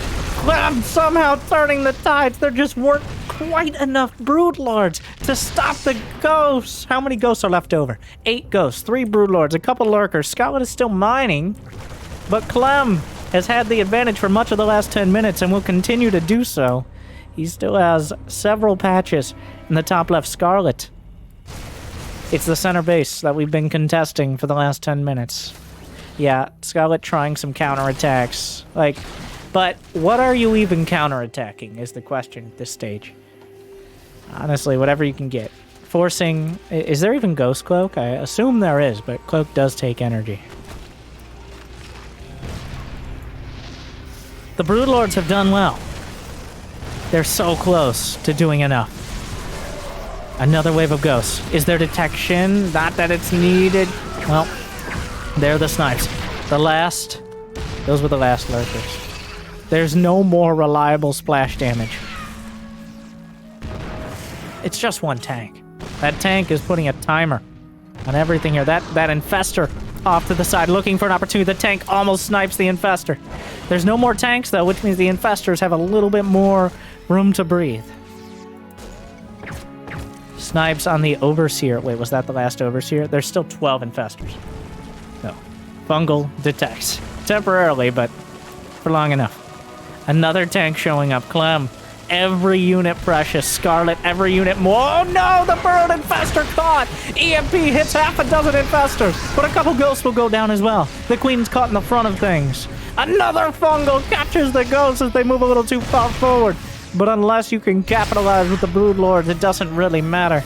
Clem somehow turning the tides. There just weren't quite enough broodlords to stop the ghosts. How many ghosts are left over? 8 ghosts, 3 broodlords, a couple lurkers. Scarlett is still mining, but Clem has had the advantage for much of the last 10 minutes and will continue to do so. He still has several patches in the top left. Scarlett. It's the center base that we've been contesting for the last 10 minutes. Yeah, Scarlett trying some counterattacks. But what are you even counterattacking is the question at this stage. Honestly, whatever you can get. Forcing... Is there even Ghost Cloak? I assume there is, but Cloak does take energy. The broodlords have done well. They're so close to doing enough. Another wave of ghosts. Is there detection? Not that it's needed. Well... They're the snipes. Those were the last lurkers. There's no more reliable splash damage. It's just one tank. That tank is putting a timer on everything here. That infestor off to the side looking for an opportunity. The tank almost snipes the infestor. There's no more tanks though, which means the infestors have a little bit more room to breathe. Snipes on the Overseer. Wait, was that the last Overseer? There's still 12 infestors. No. Fungal detects. Temporarily, but for long enough. Another tank showing up. Clem. Every unit precious. Scarlett, every unit more. Oh no, the burrowed infestor caught. EMP hits half a dozen infestors, but a couple ghosts will go down as well. The queen's caught in the front of things. Another fungal captures the ghosts as they move a little too far forward. But unless you can capitalize with the broodlords, it doesn't really matter.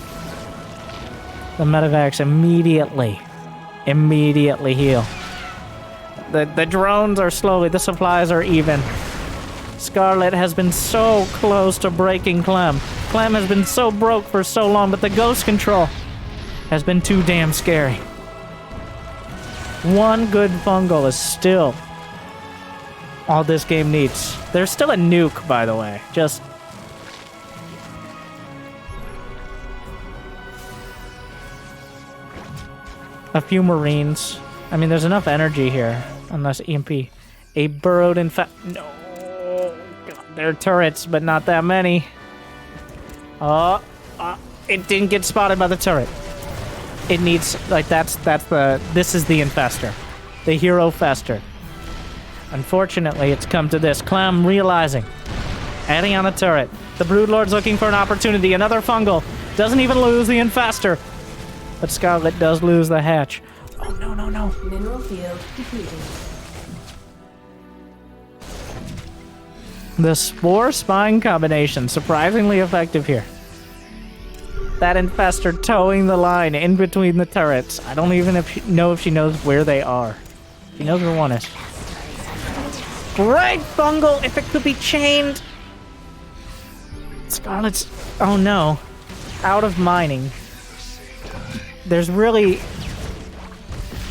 The medevacs immediately heal. The drones are slowly, the supplies are even. Scarlett has been so close to breaking Clem. Clem has been so broke for so long, but the ghost control has been too damn scary. One good fungal is still all this game needs. There's still a nuke, by the way. Just... a few Marines. I mean, there's enough energy here. Unless EMP. A burrowed No. God, there are turrets, but not that many. Oh, it didn't get spotted by the turret. It needs, like, this is the infestor. The hero fester. Unfortunately, it's come to this. Clem realizing. Adding on a turret. The broodlord's looking for an opportunity. Another fungal. Doesn't even lose the infestor. But Scarlett does lose the hatch. Oh, no. Mineral field depleted. The Spore Spine combination, surprisingly effective here. That infestor towing the line in between the turrets. I don't even know if she knows where they are. She knows where one is. Great fungal if it could be chained. Scarlett's... oh no. Out of mining. There's really...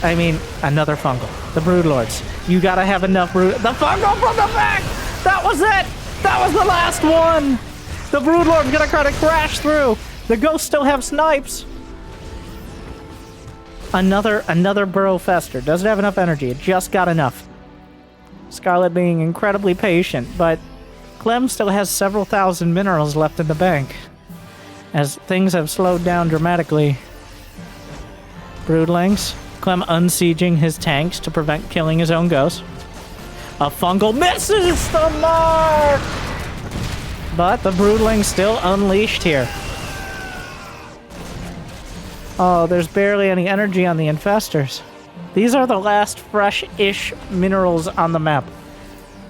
I mean, another fungal. The broodlords. You gotta have enough brood... the fungal from the back! That was it! That was the last one! The broodlord's gonna try to crash through. The ghosts still have snipes. Another burrow fester. Doesn't have enough energy. It just got enough. Scarlett being incredibly patient, but Clem still has several thousand minerals left in the bank. As things have slowed down dramatically. Broodlings. Clem unsieging his tanks to prevent killing his own ghosts. A fungal misses the mark! But the broodling's still unleashed here. Oh, there's barely any energy on the infestors. These are the last fresh-ish minerals on the map.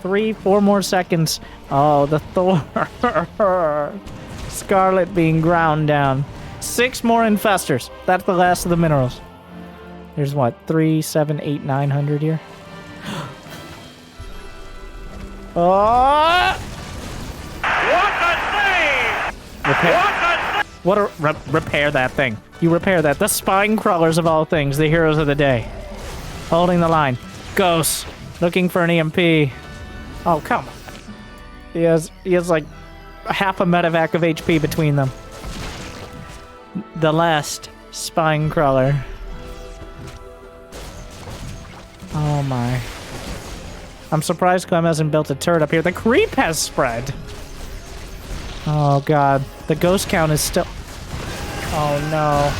3-4 more seconds. Oh, the Thor. Scarlett being ground down. 6 more infestors. That's the last of the minerals. There's what, 3, 7, 8, 900 here? Oh! What a save! Repair that thing. You repair that. The spine crawlers of all things, the heroes of the day. Holding the line. Ghosts. Looking for an EMP. Oh, come on. He has like half a medevac of HP between them. The last spine crawler. Oh my. I'm surprised Clem hasn't built a turret up here. The creep has spread. Oh god. The ghost count is still... oh no.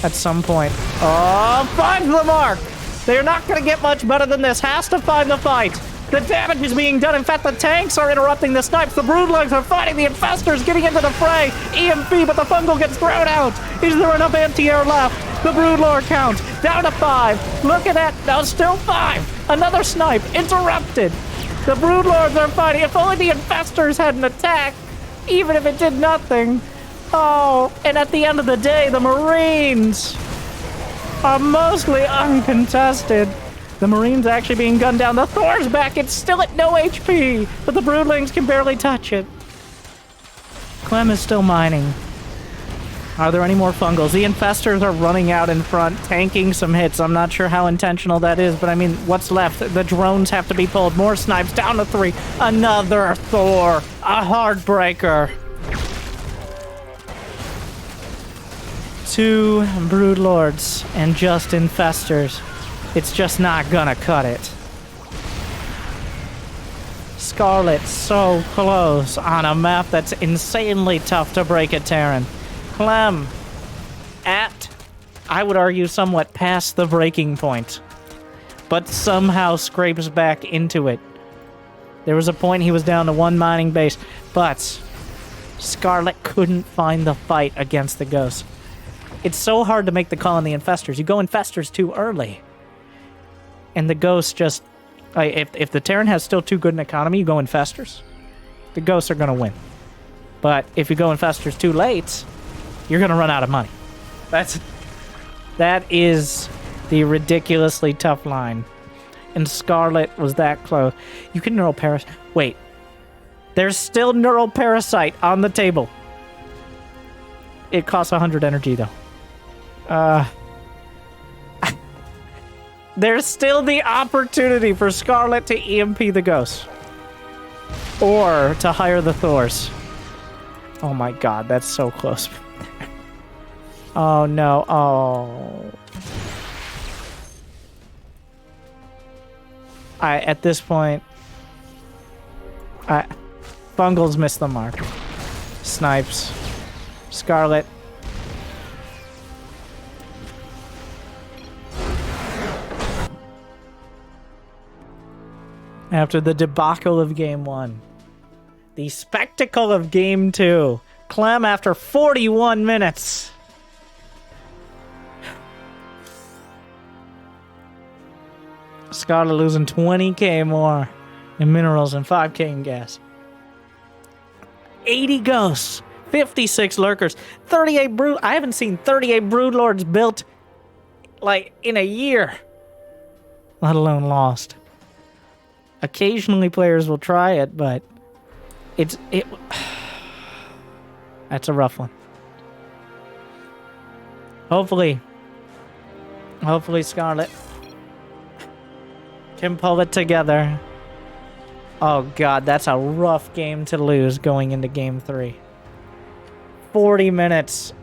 At some point. Oh, find the mark! They're not gonna get much better than this. Has to find the fight. The damage is being done. In fact, the tanks are interrupting the snipes. The broodlings are fighting the infestors, getting into the fray. EMP, but the fungal gets thrown out. Is there enough anti-air left? The broodlord count down to 5. Look at that. Now still 5. Another snipe interrupted. The broodlords are fighting. If only the infestors had an attack, even if it did nothing. Oh, and at the end of the day, the Marines are mostly uncontested. The Marines actually being gunned down. The Thor's back. It's still at no HP, but the broodlings can barely touch it. Clem is still mining. Are there any more fungals? The infestors are running out in front, tanking some hits. I'm not sure how intentional that is, but I mean, what's left? The drones have to be pulled. More snipes, down to 3. Another Thor. A heartbreaker. 2 broodlords and just infestors. It's just not gonna cut it. Scarlett so close on a map that's insanely tough to break at Terran. Clem at, I would argue, somewhat past the breaking point, but somehow scrapes back into it. There was a point he was down to 1 mining base, but Scarlett couldn't find the fight against the Ghost. It's so hard to make the call on the Infestors. You go Infestors too early. And the Ghosts just... if the Terran has still too good an economy, you go Infestors. The Ghosts are going to win. But if you go Infestors too late, you're going to run out of money. That is the ridiculously tough line. And Scarlett was that close. You can Neural Parasite. Wait. There's still Neural Parasite on the table. It costs 100 energy, though. There's still the opportunity for Scarlett to EMP the Ghost. Or to hire the Thors. Oh my god, that's so close. Oh no, oh. At this point... Bungles missed the mark. Snipes. Scarlett. After the debacle of Game 1. The spectacle of Game 2. Clem after 41 minutes. Scarlett losing 20k more in minerals and 5k in gas. 80 ghosts, 56 lurkers, 38 brood. I haven't seen 38 broodlords built like in a year, let alone lost. Occasionally players will try it, but that's a rough one. Hopefully Scarlett can pull it together. Oh god, that's a rough game to lose going into Game 3. 40 minutes.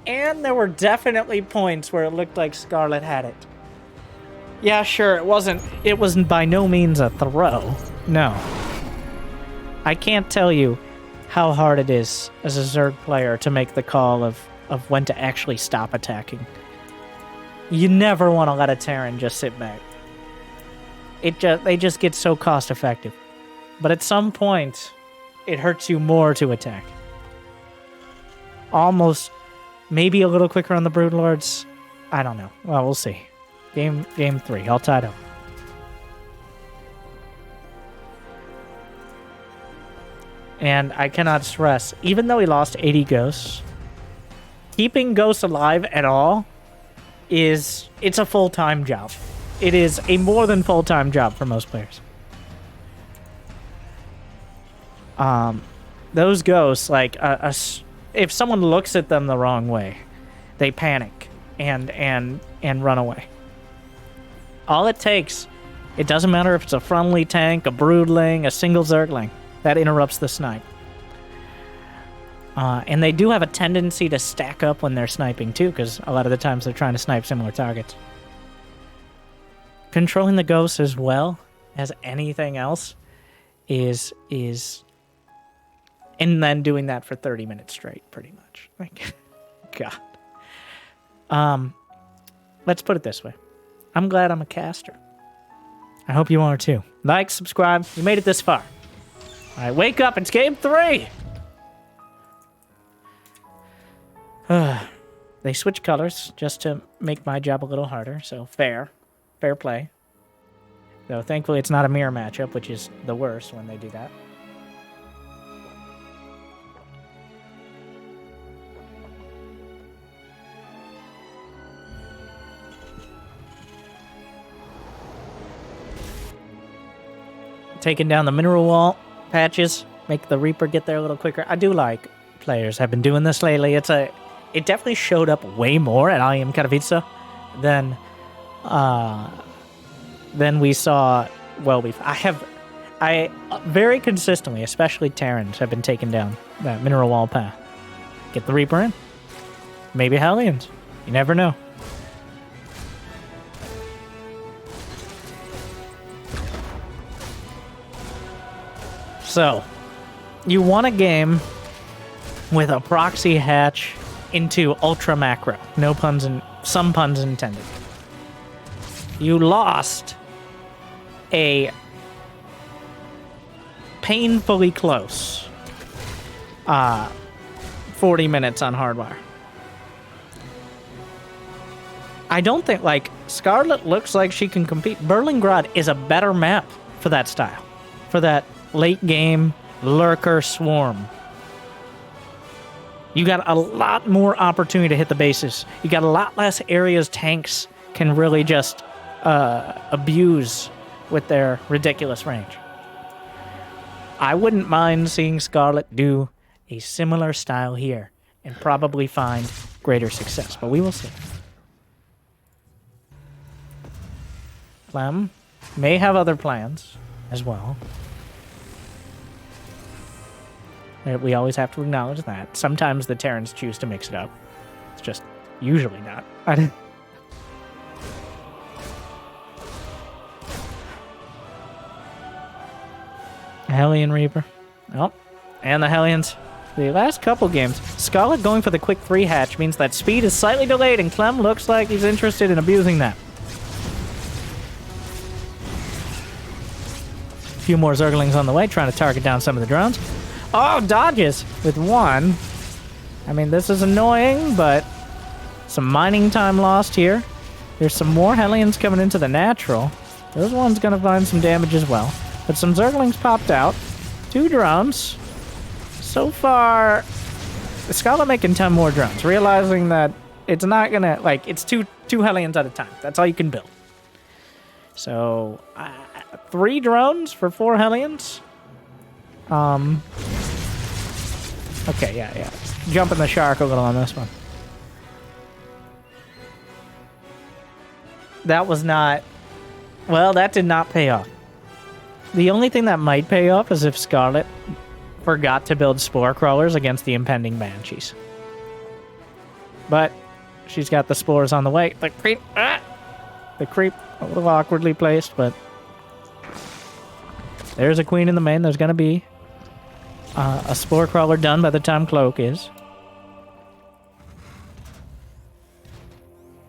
And there were definitely points where it looked like Scarlett had it. Yeah, sure, it wasn't by no means a throw. No. I can't tell you how hard it is as a Zerg player to make the call of when to actually stop attacking. You never want to let a Terran just sit back. They just get so cost effective. But at some point, it hurts you more to attack. Almost, maybe a little quicker on the Broodlords. I don't know. Well, we'll see. Game 3, all tied up. And I cannot stress, even though he lost 80 ghosts, keeping ghosts alive at all it's a full-time job. It is a more than full-time job for most players. Those ghosts, like, if someone looks at them the wrong way, they panic and run away. All it takes, it doesn't matter if it's a friendly tank, a broodling, a single Zergling, that interrupts the snipe. And they do have a tendency to stack up when they're sniping too, because a lot of the times they're trying to snipe similar targets. Controlling the ghosts as well as anything else is and then doing that for 30 minutes straight, pretty much. Like, God. Let's put it this way. I'm glad I'm a caster. I hope you are too. Like, subscribe. You made it this far. All right, wake up. It's Game 3. They switch colors just to make my job a little harder, so fair play. Though thankfully it's not a mirror matchup, which is the worst when they do that. Taking down the mineral wall patches, make the Reaper get there a little quicker. I do like players have been doing this lately. It definitely showed up way more at IEM Katowice than we saw well before. I very consistently, especially Terrans, have been taking down that mineral wall path. Get the Reaper in. Maybe Hellions. You never know. So, you want a game with a proxy hatch into ultra macro. No puns and some puns intended. You lost a painfully close 40 minutes on Hardwire. I don't think, like, Scarlett looks like she can compete. Berlingrad is a better map for that style. For that late game lurker swarm. You got a lot more opportunity to hit the bases. You got a lot less areas tanks can really just abuse with their ridiculous range. I wouldn't mind seeing Scarlett do a similar style here and probably find greater success, but we will see. Clem may have other plans as well. We always have to acknowledge that. Sometimes the Terrans choose to mix it up. It's just usually not. Hellion Reaper. Oh, and the Hellions. The last couple games, Scarlett going for the quick 3 hatch means that speed is slightly delayed, and Clem looks like he's interested in abusing that. A few more Zerglings on the way, trying to target down some of the drones. Oh, dodges with 1. I mean, this is annoying, but some mining time lost here. There's some more Hellions coming into the natural. Those one's going to find some damage as well. But some Zerglings popped out. 2 drones. So far, Scarlett making 10 more drones, realizing that it's not going to, like, it's two Hellions at a time. That's all you can build. So, 3 drones for 4 Hellions. Okay, yeah. Jumping the shark a little on this one. That was not... Well, that did not pay off. The only thing that might pay off is if Scarlett forgot to build Spore Crawlers against the impending Banshees. But she's got the Spores on the way. The creep... The creep, a little awkwardly placed, but... There's a Queen in the main. There's going to be a Spore Crawler done by the time Cloak is.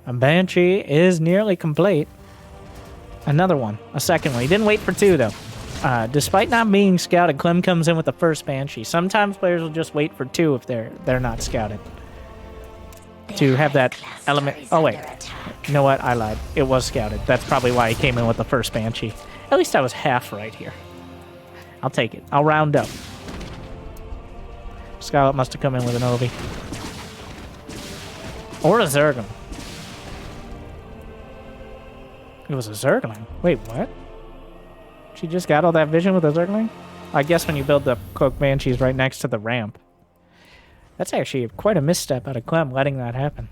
A Banshee is nearly complete. Another one. A second one. He didn't wait for 2, though. Despite not being scouted, Clem comes in with the first Banshee. Sometimes players will just wait for 2 if they're not scouted. To have that element... Oh, wait. You know what? I lied. It was scouted. That's probably why he came in with the first Banshee. At least I was half right here. I'll take it. I'll round up. Scarlett must have come in with an Ovi. Or a Zergling. It was a Zergling. Wait, what? She just got all that vision with a Zergling? I guess when you build the Cloak Banshees right next to the ramp. That's actually quite a misstep out of Clem, letting that happen.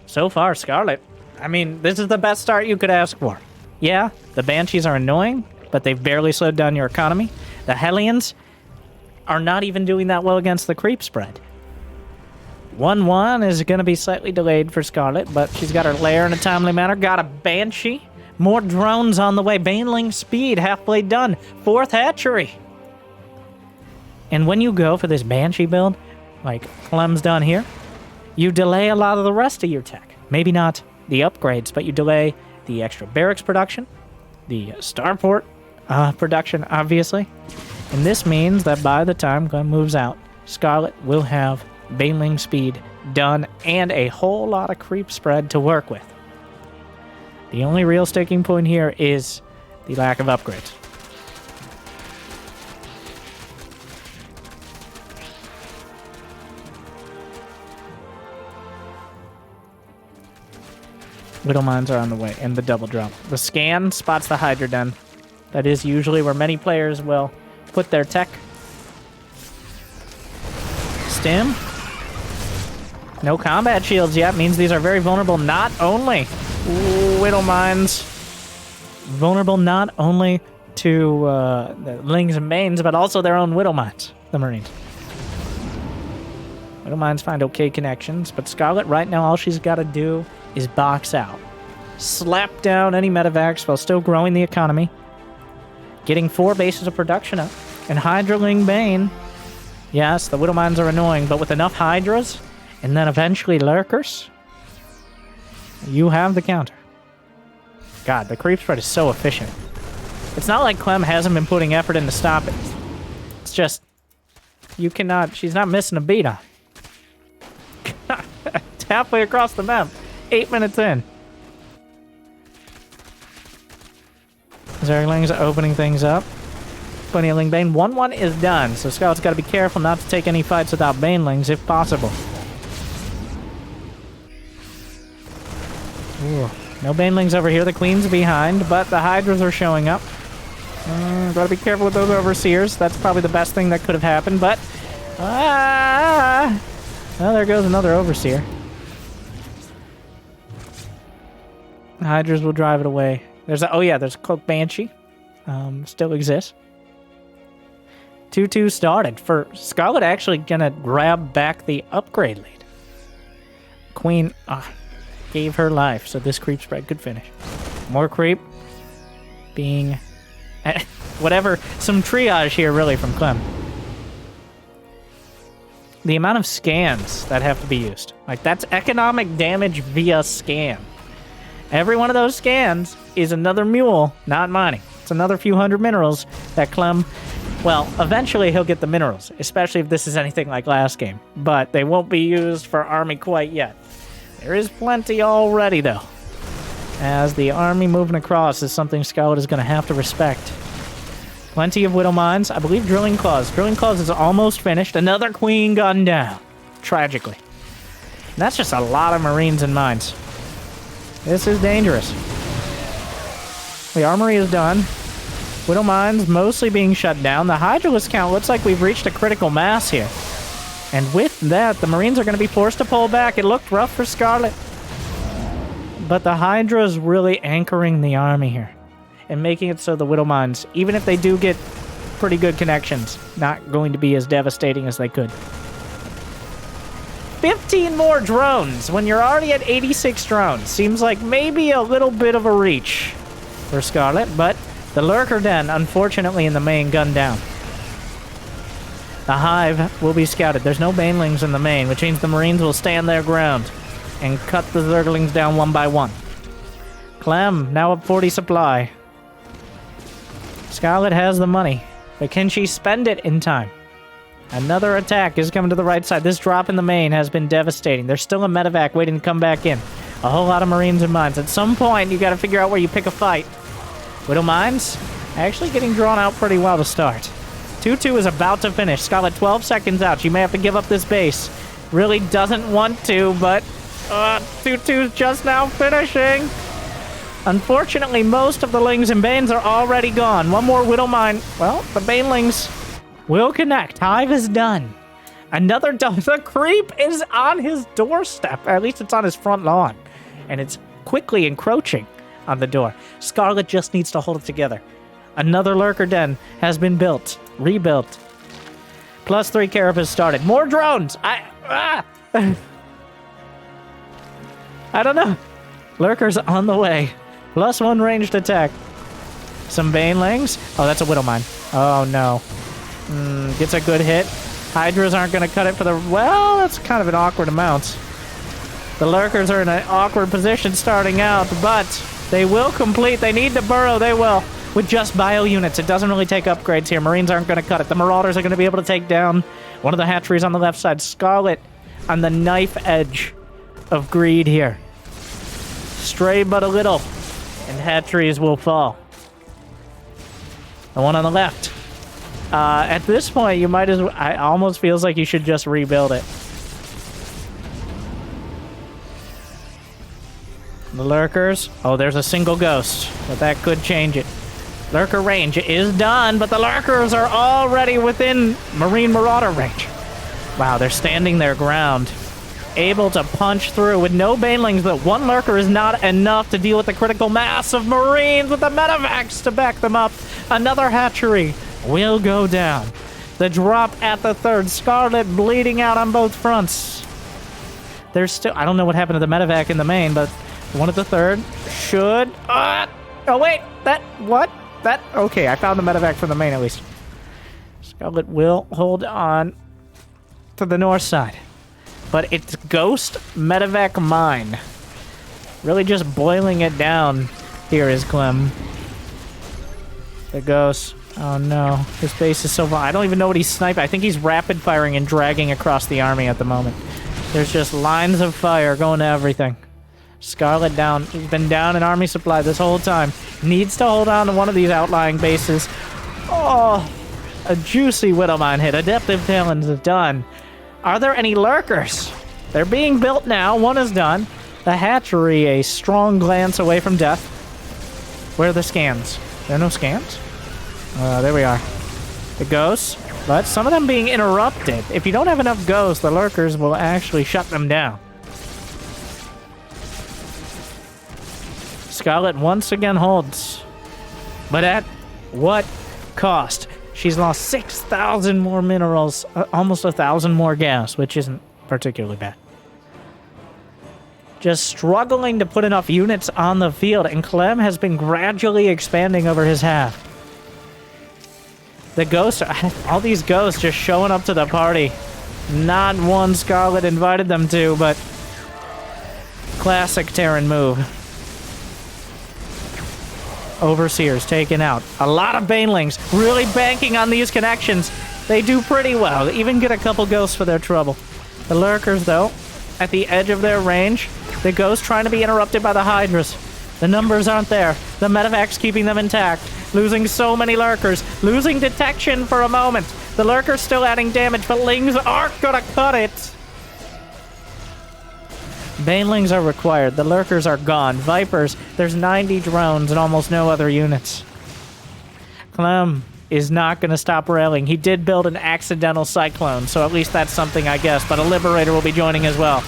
So far, Scarlett. I mean, this is the best start you could ask for. Yeah, the Banshees are annoying, but they've barely slowed down your economy. The Hellions are not even doing that well against the creep spread. 1-1 is going to be slightly delayed for Scarlett, but she's got her lair in a timely manner. Got a Banshee. More drones on the way. Baneling speed, halfway done. 4th hatchery. And when you go for this Banshee build, like Clem's done here, you delay a lot of the rest of your tech. Maybe not the upgrades, but you delay the extra barracks production, the starport production, obviously. And this means that by the time Clem moves out, Scarlett will have Baneling speed done and a whole lot of creep spread to work with. The only real sticking point here is the lack of upgrades. Widow Mines are on the way, and the double drop. The scan spots the Hydra Den. That is usually where many players will put their tech. Stim. No combat shields yet. Means these are very vulnerable. Not only Widow Mines. Vulnerable not only to the Lings and Banes, but also their own Widow Mines, the Marines. Widow Mines find okay connections, but Scarlett right now all she's got to do is box out. Slap down any medevacs while still growing the economy. Getting 4 bases of production up. And Hydraling Bane Yes, the Widow Mines are annoying, but with enough Hydras, and then eventually Lurkers, you have the counter. God, the creep spread is so efficient. It's not like Clem hasn't been putting effort in to stop it. It's just, you cannot, she's not missing a beat on. It's halfway across the map. 8 minutes in. Zerglings are opening things up. Plenty of Ling Bane. 1-1 is done, so Scarlett's got to be careful not to take any fights without Banelings if possible. Ooh. No Banelings over here. The Queen's behind, but the Hydras are showing up. Gotta be careful with those Overseers. That's probably the best thing that could have happened, but... Well, there goes another Overseer. Hydras will drive it away. There's a Cloak Banshee. Still exists. 2-2 started. For Scarlett actually gonna grab back the upgrade lead. Queen gave her life, so this creep spread could finish. More creep. Being... whatever. Some triage here, really, from Clem. The amount of scans that have to be used. Like, that's economic damage via scan. Every one of those scans is another mule, not mining. It's another few hundred minerals that Clem... Well, eventually he'll get the minerals, especially if this is anything like last game. But they won't be used for army quite yet. There is plenty already, though. As the army moving across is something Scarlett is going to have to respect. Plenty of Widow Mines. I believe Drilling Claws. Drilling Claws is almost finished. Another Queen gunned down. Tragically. And that's just a lot of Marines and mines. This is dangerous. The armory is done. Widow Mines mostly being shut down. The Hydralisk count looks like we've reached a critical mass here. And with that, the Marines are going to be forced to pull back. It looked rough for Scarlett. But the Hydra is really anchoring the army here. And making it so the Widow Mines, even if they do get pretty good connections, not going to be as devastating as they could. 15 more drones when you're already at 86 drones. Seems like maybe a little bit of a reach for Scarlett, but the Lurker Den, unfortunately, in the main, gunned down. The Hive will be scouted. There's no Banelings in the main, which means the Marines will stand their ground and cut the Zerglings down one by one. Clem, now up 40 supply. Scarlett has the money, but can she spend it in time? Another attack is coming to the right side. This drop in the main has been devastating. There's still a medevac waiting to come back in. A whole lot of Marines and mines. At some point, you got to figure out where you pick a fight. Widow Mines actually getting drawn out pretty well to start. 2-2 is about to finish. Scarlett 12 seconds out. She may have to give up this base. Really doesn't want to, but 2-2 is just now finishing. Unfortunately, most of the Lings and Banes are already gone. One more Widow Mine. Well, the Banelings will connect. Hive is done. Another done. The creep is on his doorstep. At least it's on his front lawn. And it's quickly encroaching on the door. Scarlett just needs to hold it together. Another Lurker Den has been built. Rebuilt. +3 carapace started. More drones! I don't know. Lurkers on the way. +1 ranged attack. Some Banelings. Oh, that's a Widow Mine. Oh, no. Gets a good hit. Hydras aren't going to cut it for the... Well, that's kind of an awkward amount. The Lurkers are in an awkward position starting out, but they will complete. They need to burrow. They will. With just bio units. It doesn't really take upgrades here. Marines aren't going to cut it. The Marauders are going to be able to take down one of the hatcheries on the left side. Scarlett on the knife edge of greed here. Stray but a little, and hatcheries will fall. The one on the left. At this point, you might as well... It almost feels like you should just rebuild it. The Lurkers. Oh, there's a single ghost, but that could change it. Lurker range is done, but the Lurkers are already within Marine Marauder range. Wow, they're standing their ground. Able to punch through with no Banelings, but one Lurker is not enough to deal with the critical mass of Marines with the medevacs to back them up. Another hatchery will go down. The drop at the third. Scarlett bleeding out on both fronts. There's still... I don't know what happened to the medevac in the main, but one at the third should... oh, wait. That... What? That... Okay, I found the medevac from the main, at least. Scarlett will hold on. to the north side. But it's Ghost Medevac Mine. Really just boiling it down here is Clem. The Ghost. Oh no, his base is so far. I don't even know what he's sniping. I think he's rapid firing and dragging across the army at the moment. There's just lines of fire going to everything. Scarlett down. He's been down in army supply this whole time. Needs to hold on to one of these outlying bases. Oh, a juicy Widowmine hit. Adaptive Talons is done. Are there any lurkers? They're being built now. One is done. The hatchery, a strong glance away from death. Where are the scans? There are no scans? There we are. The ghosts. But some of them being interrupted. If you don't have enough ghosts, the lurkers will actually shut them down. Scarlett once again holds. But at what cost? She's lost 6,000 more minerals, almost 1,000 more gas, which isn't particularly bad. Just struggling to put enough units on the field, and Clem has been gradually expanding over his half. The ghosts, all these ghosts just showing up to the party. Not one Scarlett invited them to, but classic Terran move. Overseers taken out. A lot of Banelings really banking on these connections. They do pretty well. They even get a couple ghosts for their trouble. The lurkers, though, at the edge of their range. The ghosts trying to be interrupted by the Hydras. The numbers aren't there. The medevac's keeping them intact. Losing so many lurkers. Losing detection for a moment. The lurkers still adding damage, but Lings aren't gonna cut it. Banelings are required. The lurkers are gone. Vipers, there's 90 drones and almost no other units. Clem is not going to stop railing. He did build an accidental cyclone, so at least that's something, I guess. But a Liberator will be joining as well.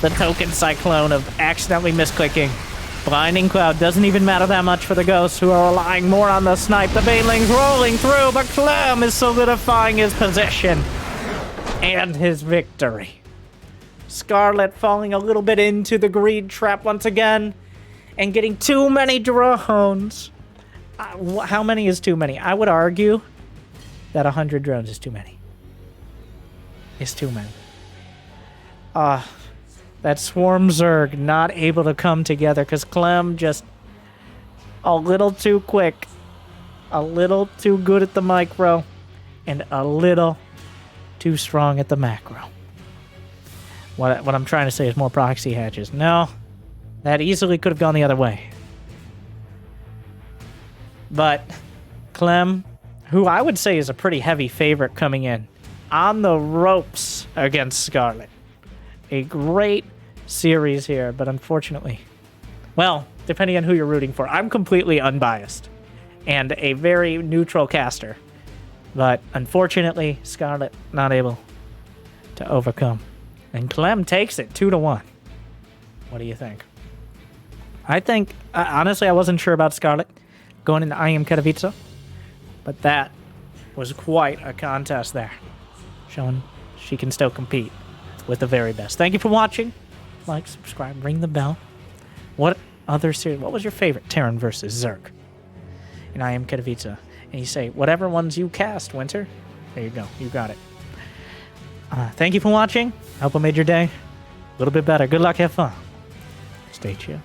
The token cyclone of accidentally misclicking. Blinding Cloud doesn't even matter that much for the ghosts, who are relying more on the snipe. The Banelings rolling through, but Clem is solidifying his position and his victory. Scarlett falling a little bit into the greed trap once again and getting too many drones. How many is too many? I would argue that 100 drones is too many. It's too many. That Swarm Zerg not able to come together because Clem just a little too quick, a little too good at the micro, and a little too strong at the macro. What I'm trying to say is more proxy hatches. No, that easily could have gone the other way. But Clem, who I would say is a pretty heavy favorite coming in, on the ropes against Scarlett. A great series here, but unfortunately, well, depending on who you're rooting for, I'm completely unbiased and a very neutral caster. But unfortunately, Scarlett not able to overcome. And Clem takes it 2-1. What do you think? I think, honestly, I wasn't sure about Scarlett going into IEM Katowice, but that was quite a contest there, showing she can still compete with the very best. Thank you for watching. Like, subscribe, ring the bell. What other series? What was your favorite Terran versus Zerg in IEM Katowice? And you say, whatever ones you cast, Winter. There you go. You got it. Thank you for watching. I hope I made your day a little bit better. Good luck. Have fun. Stay chill.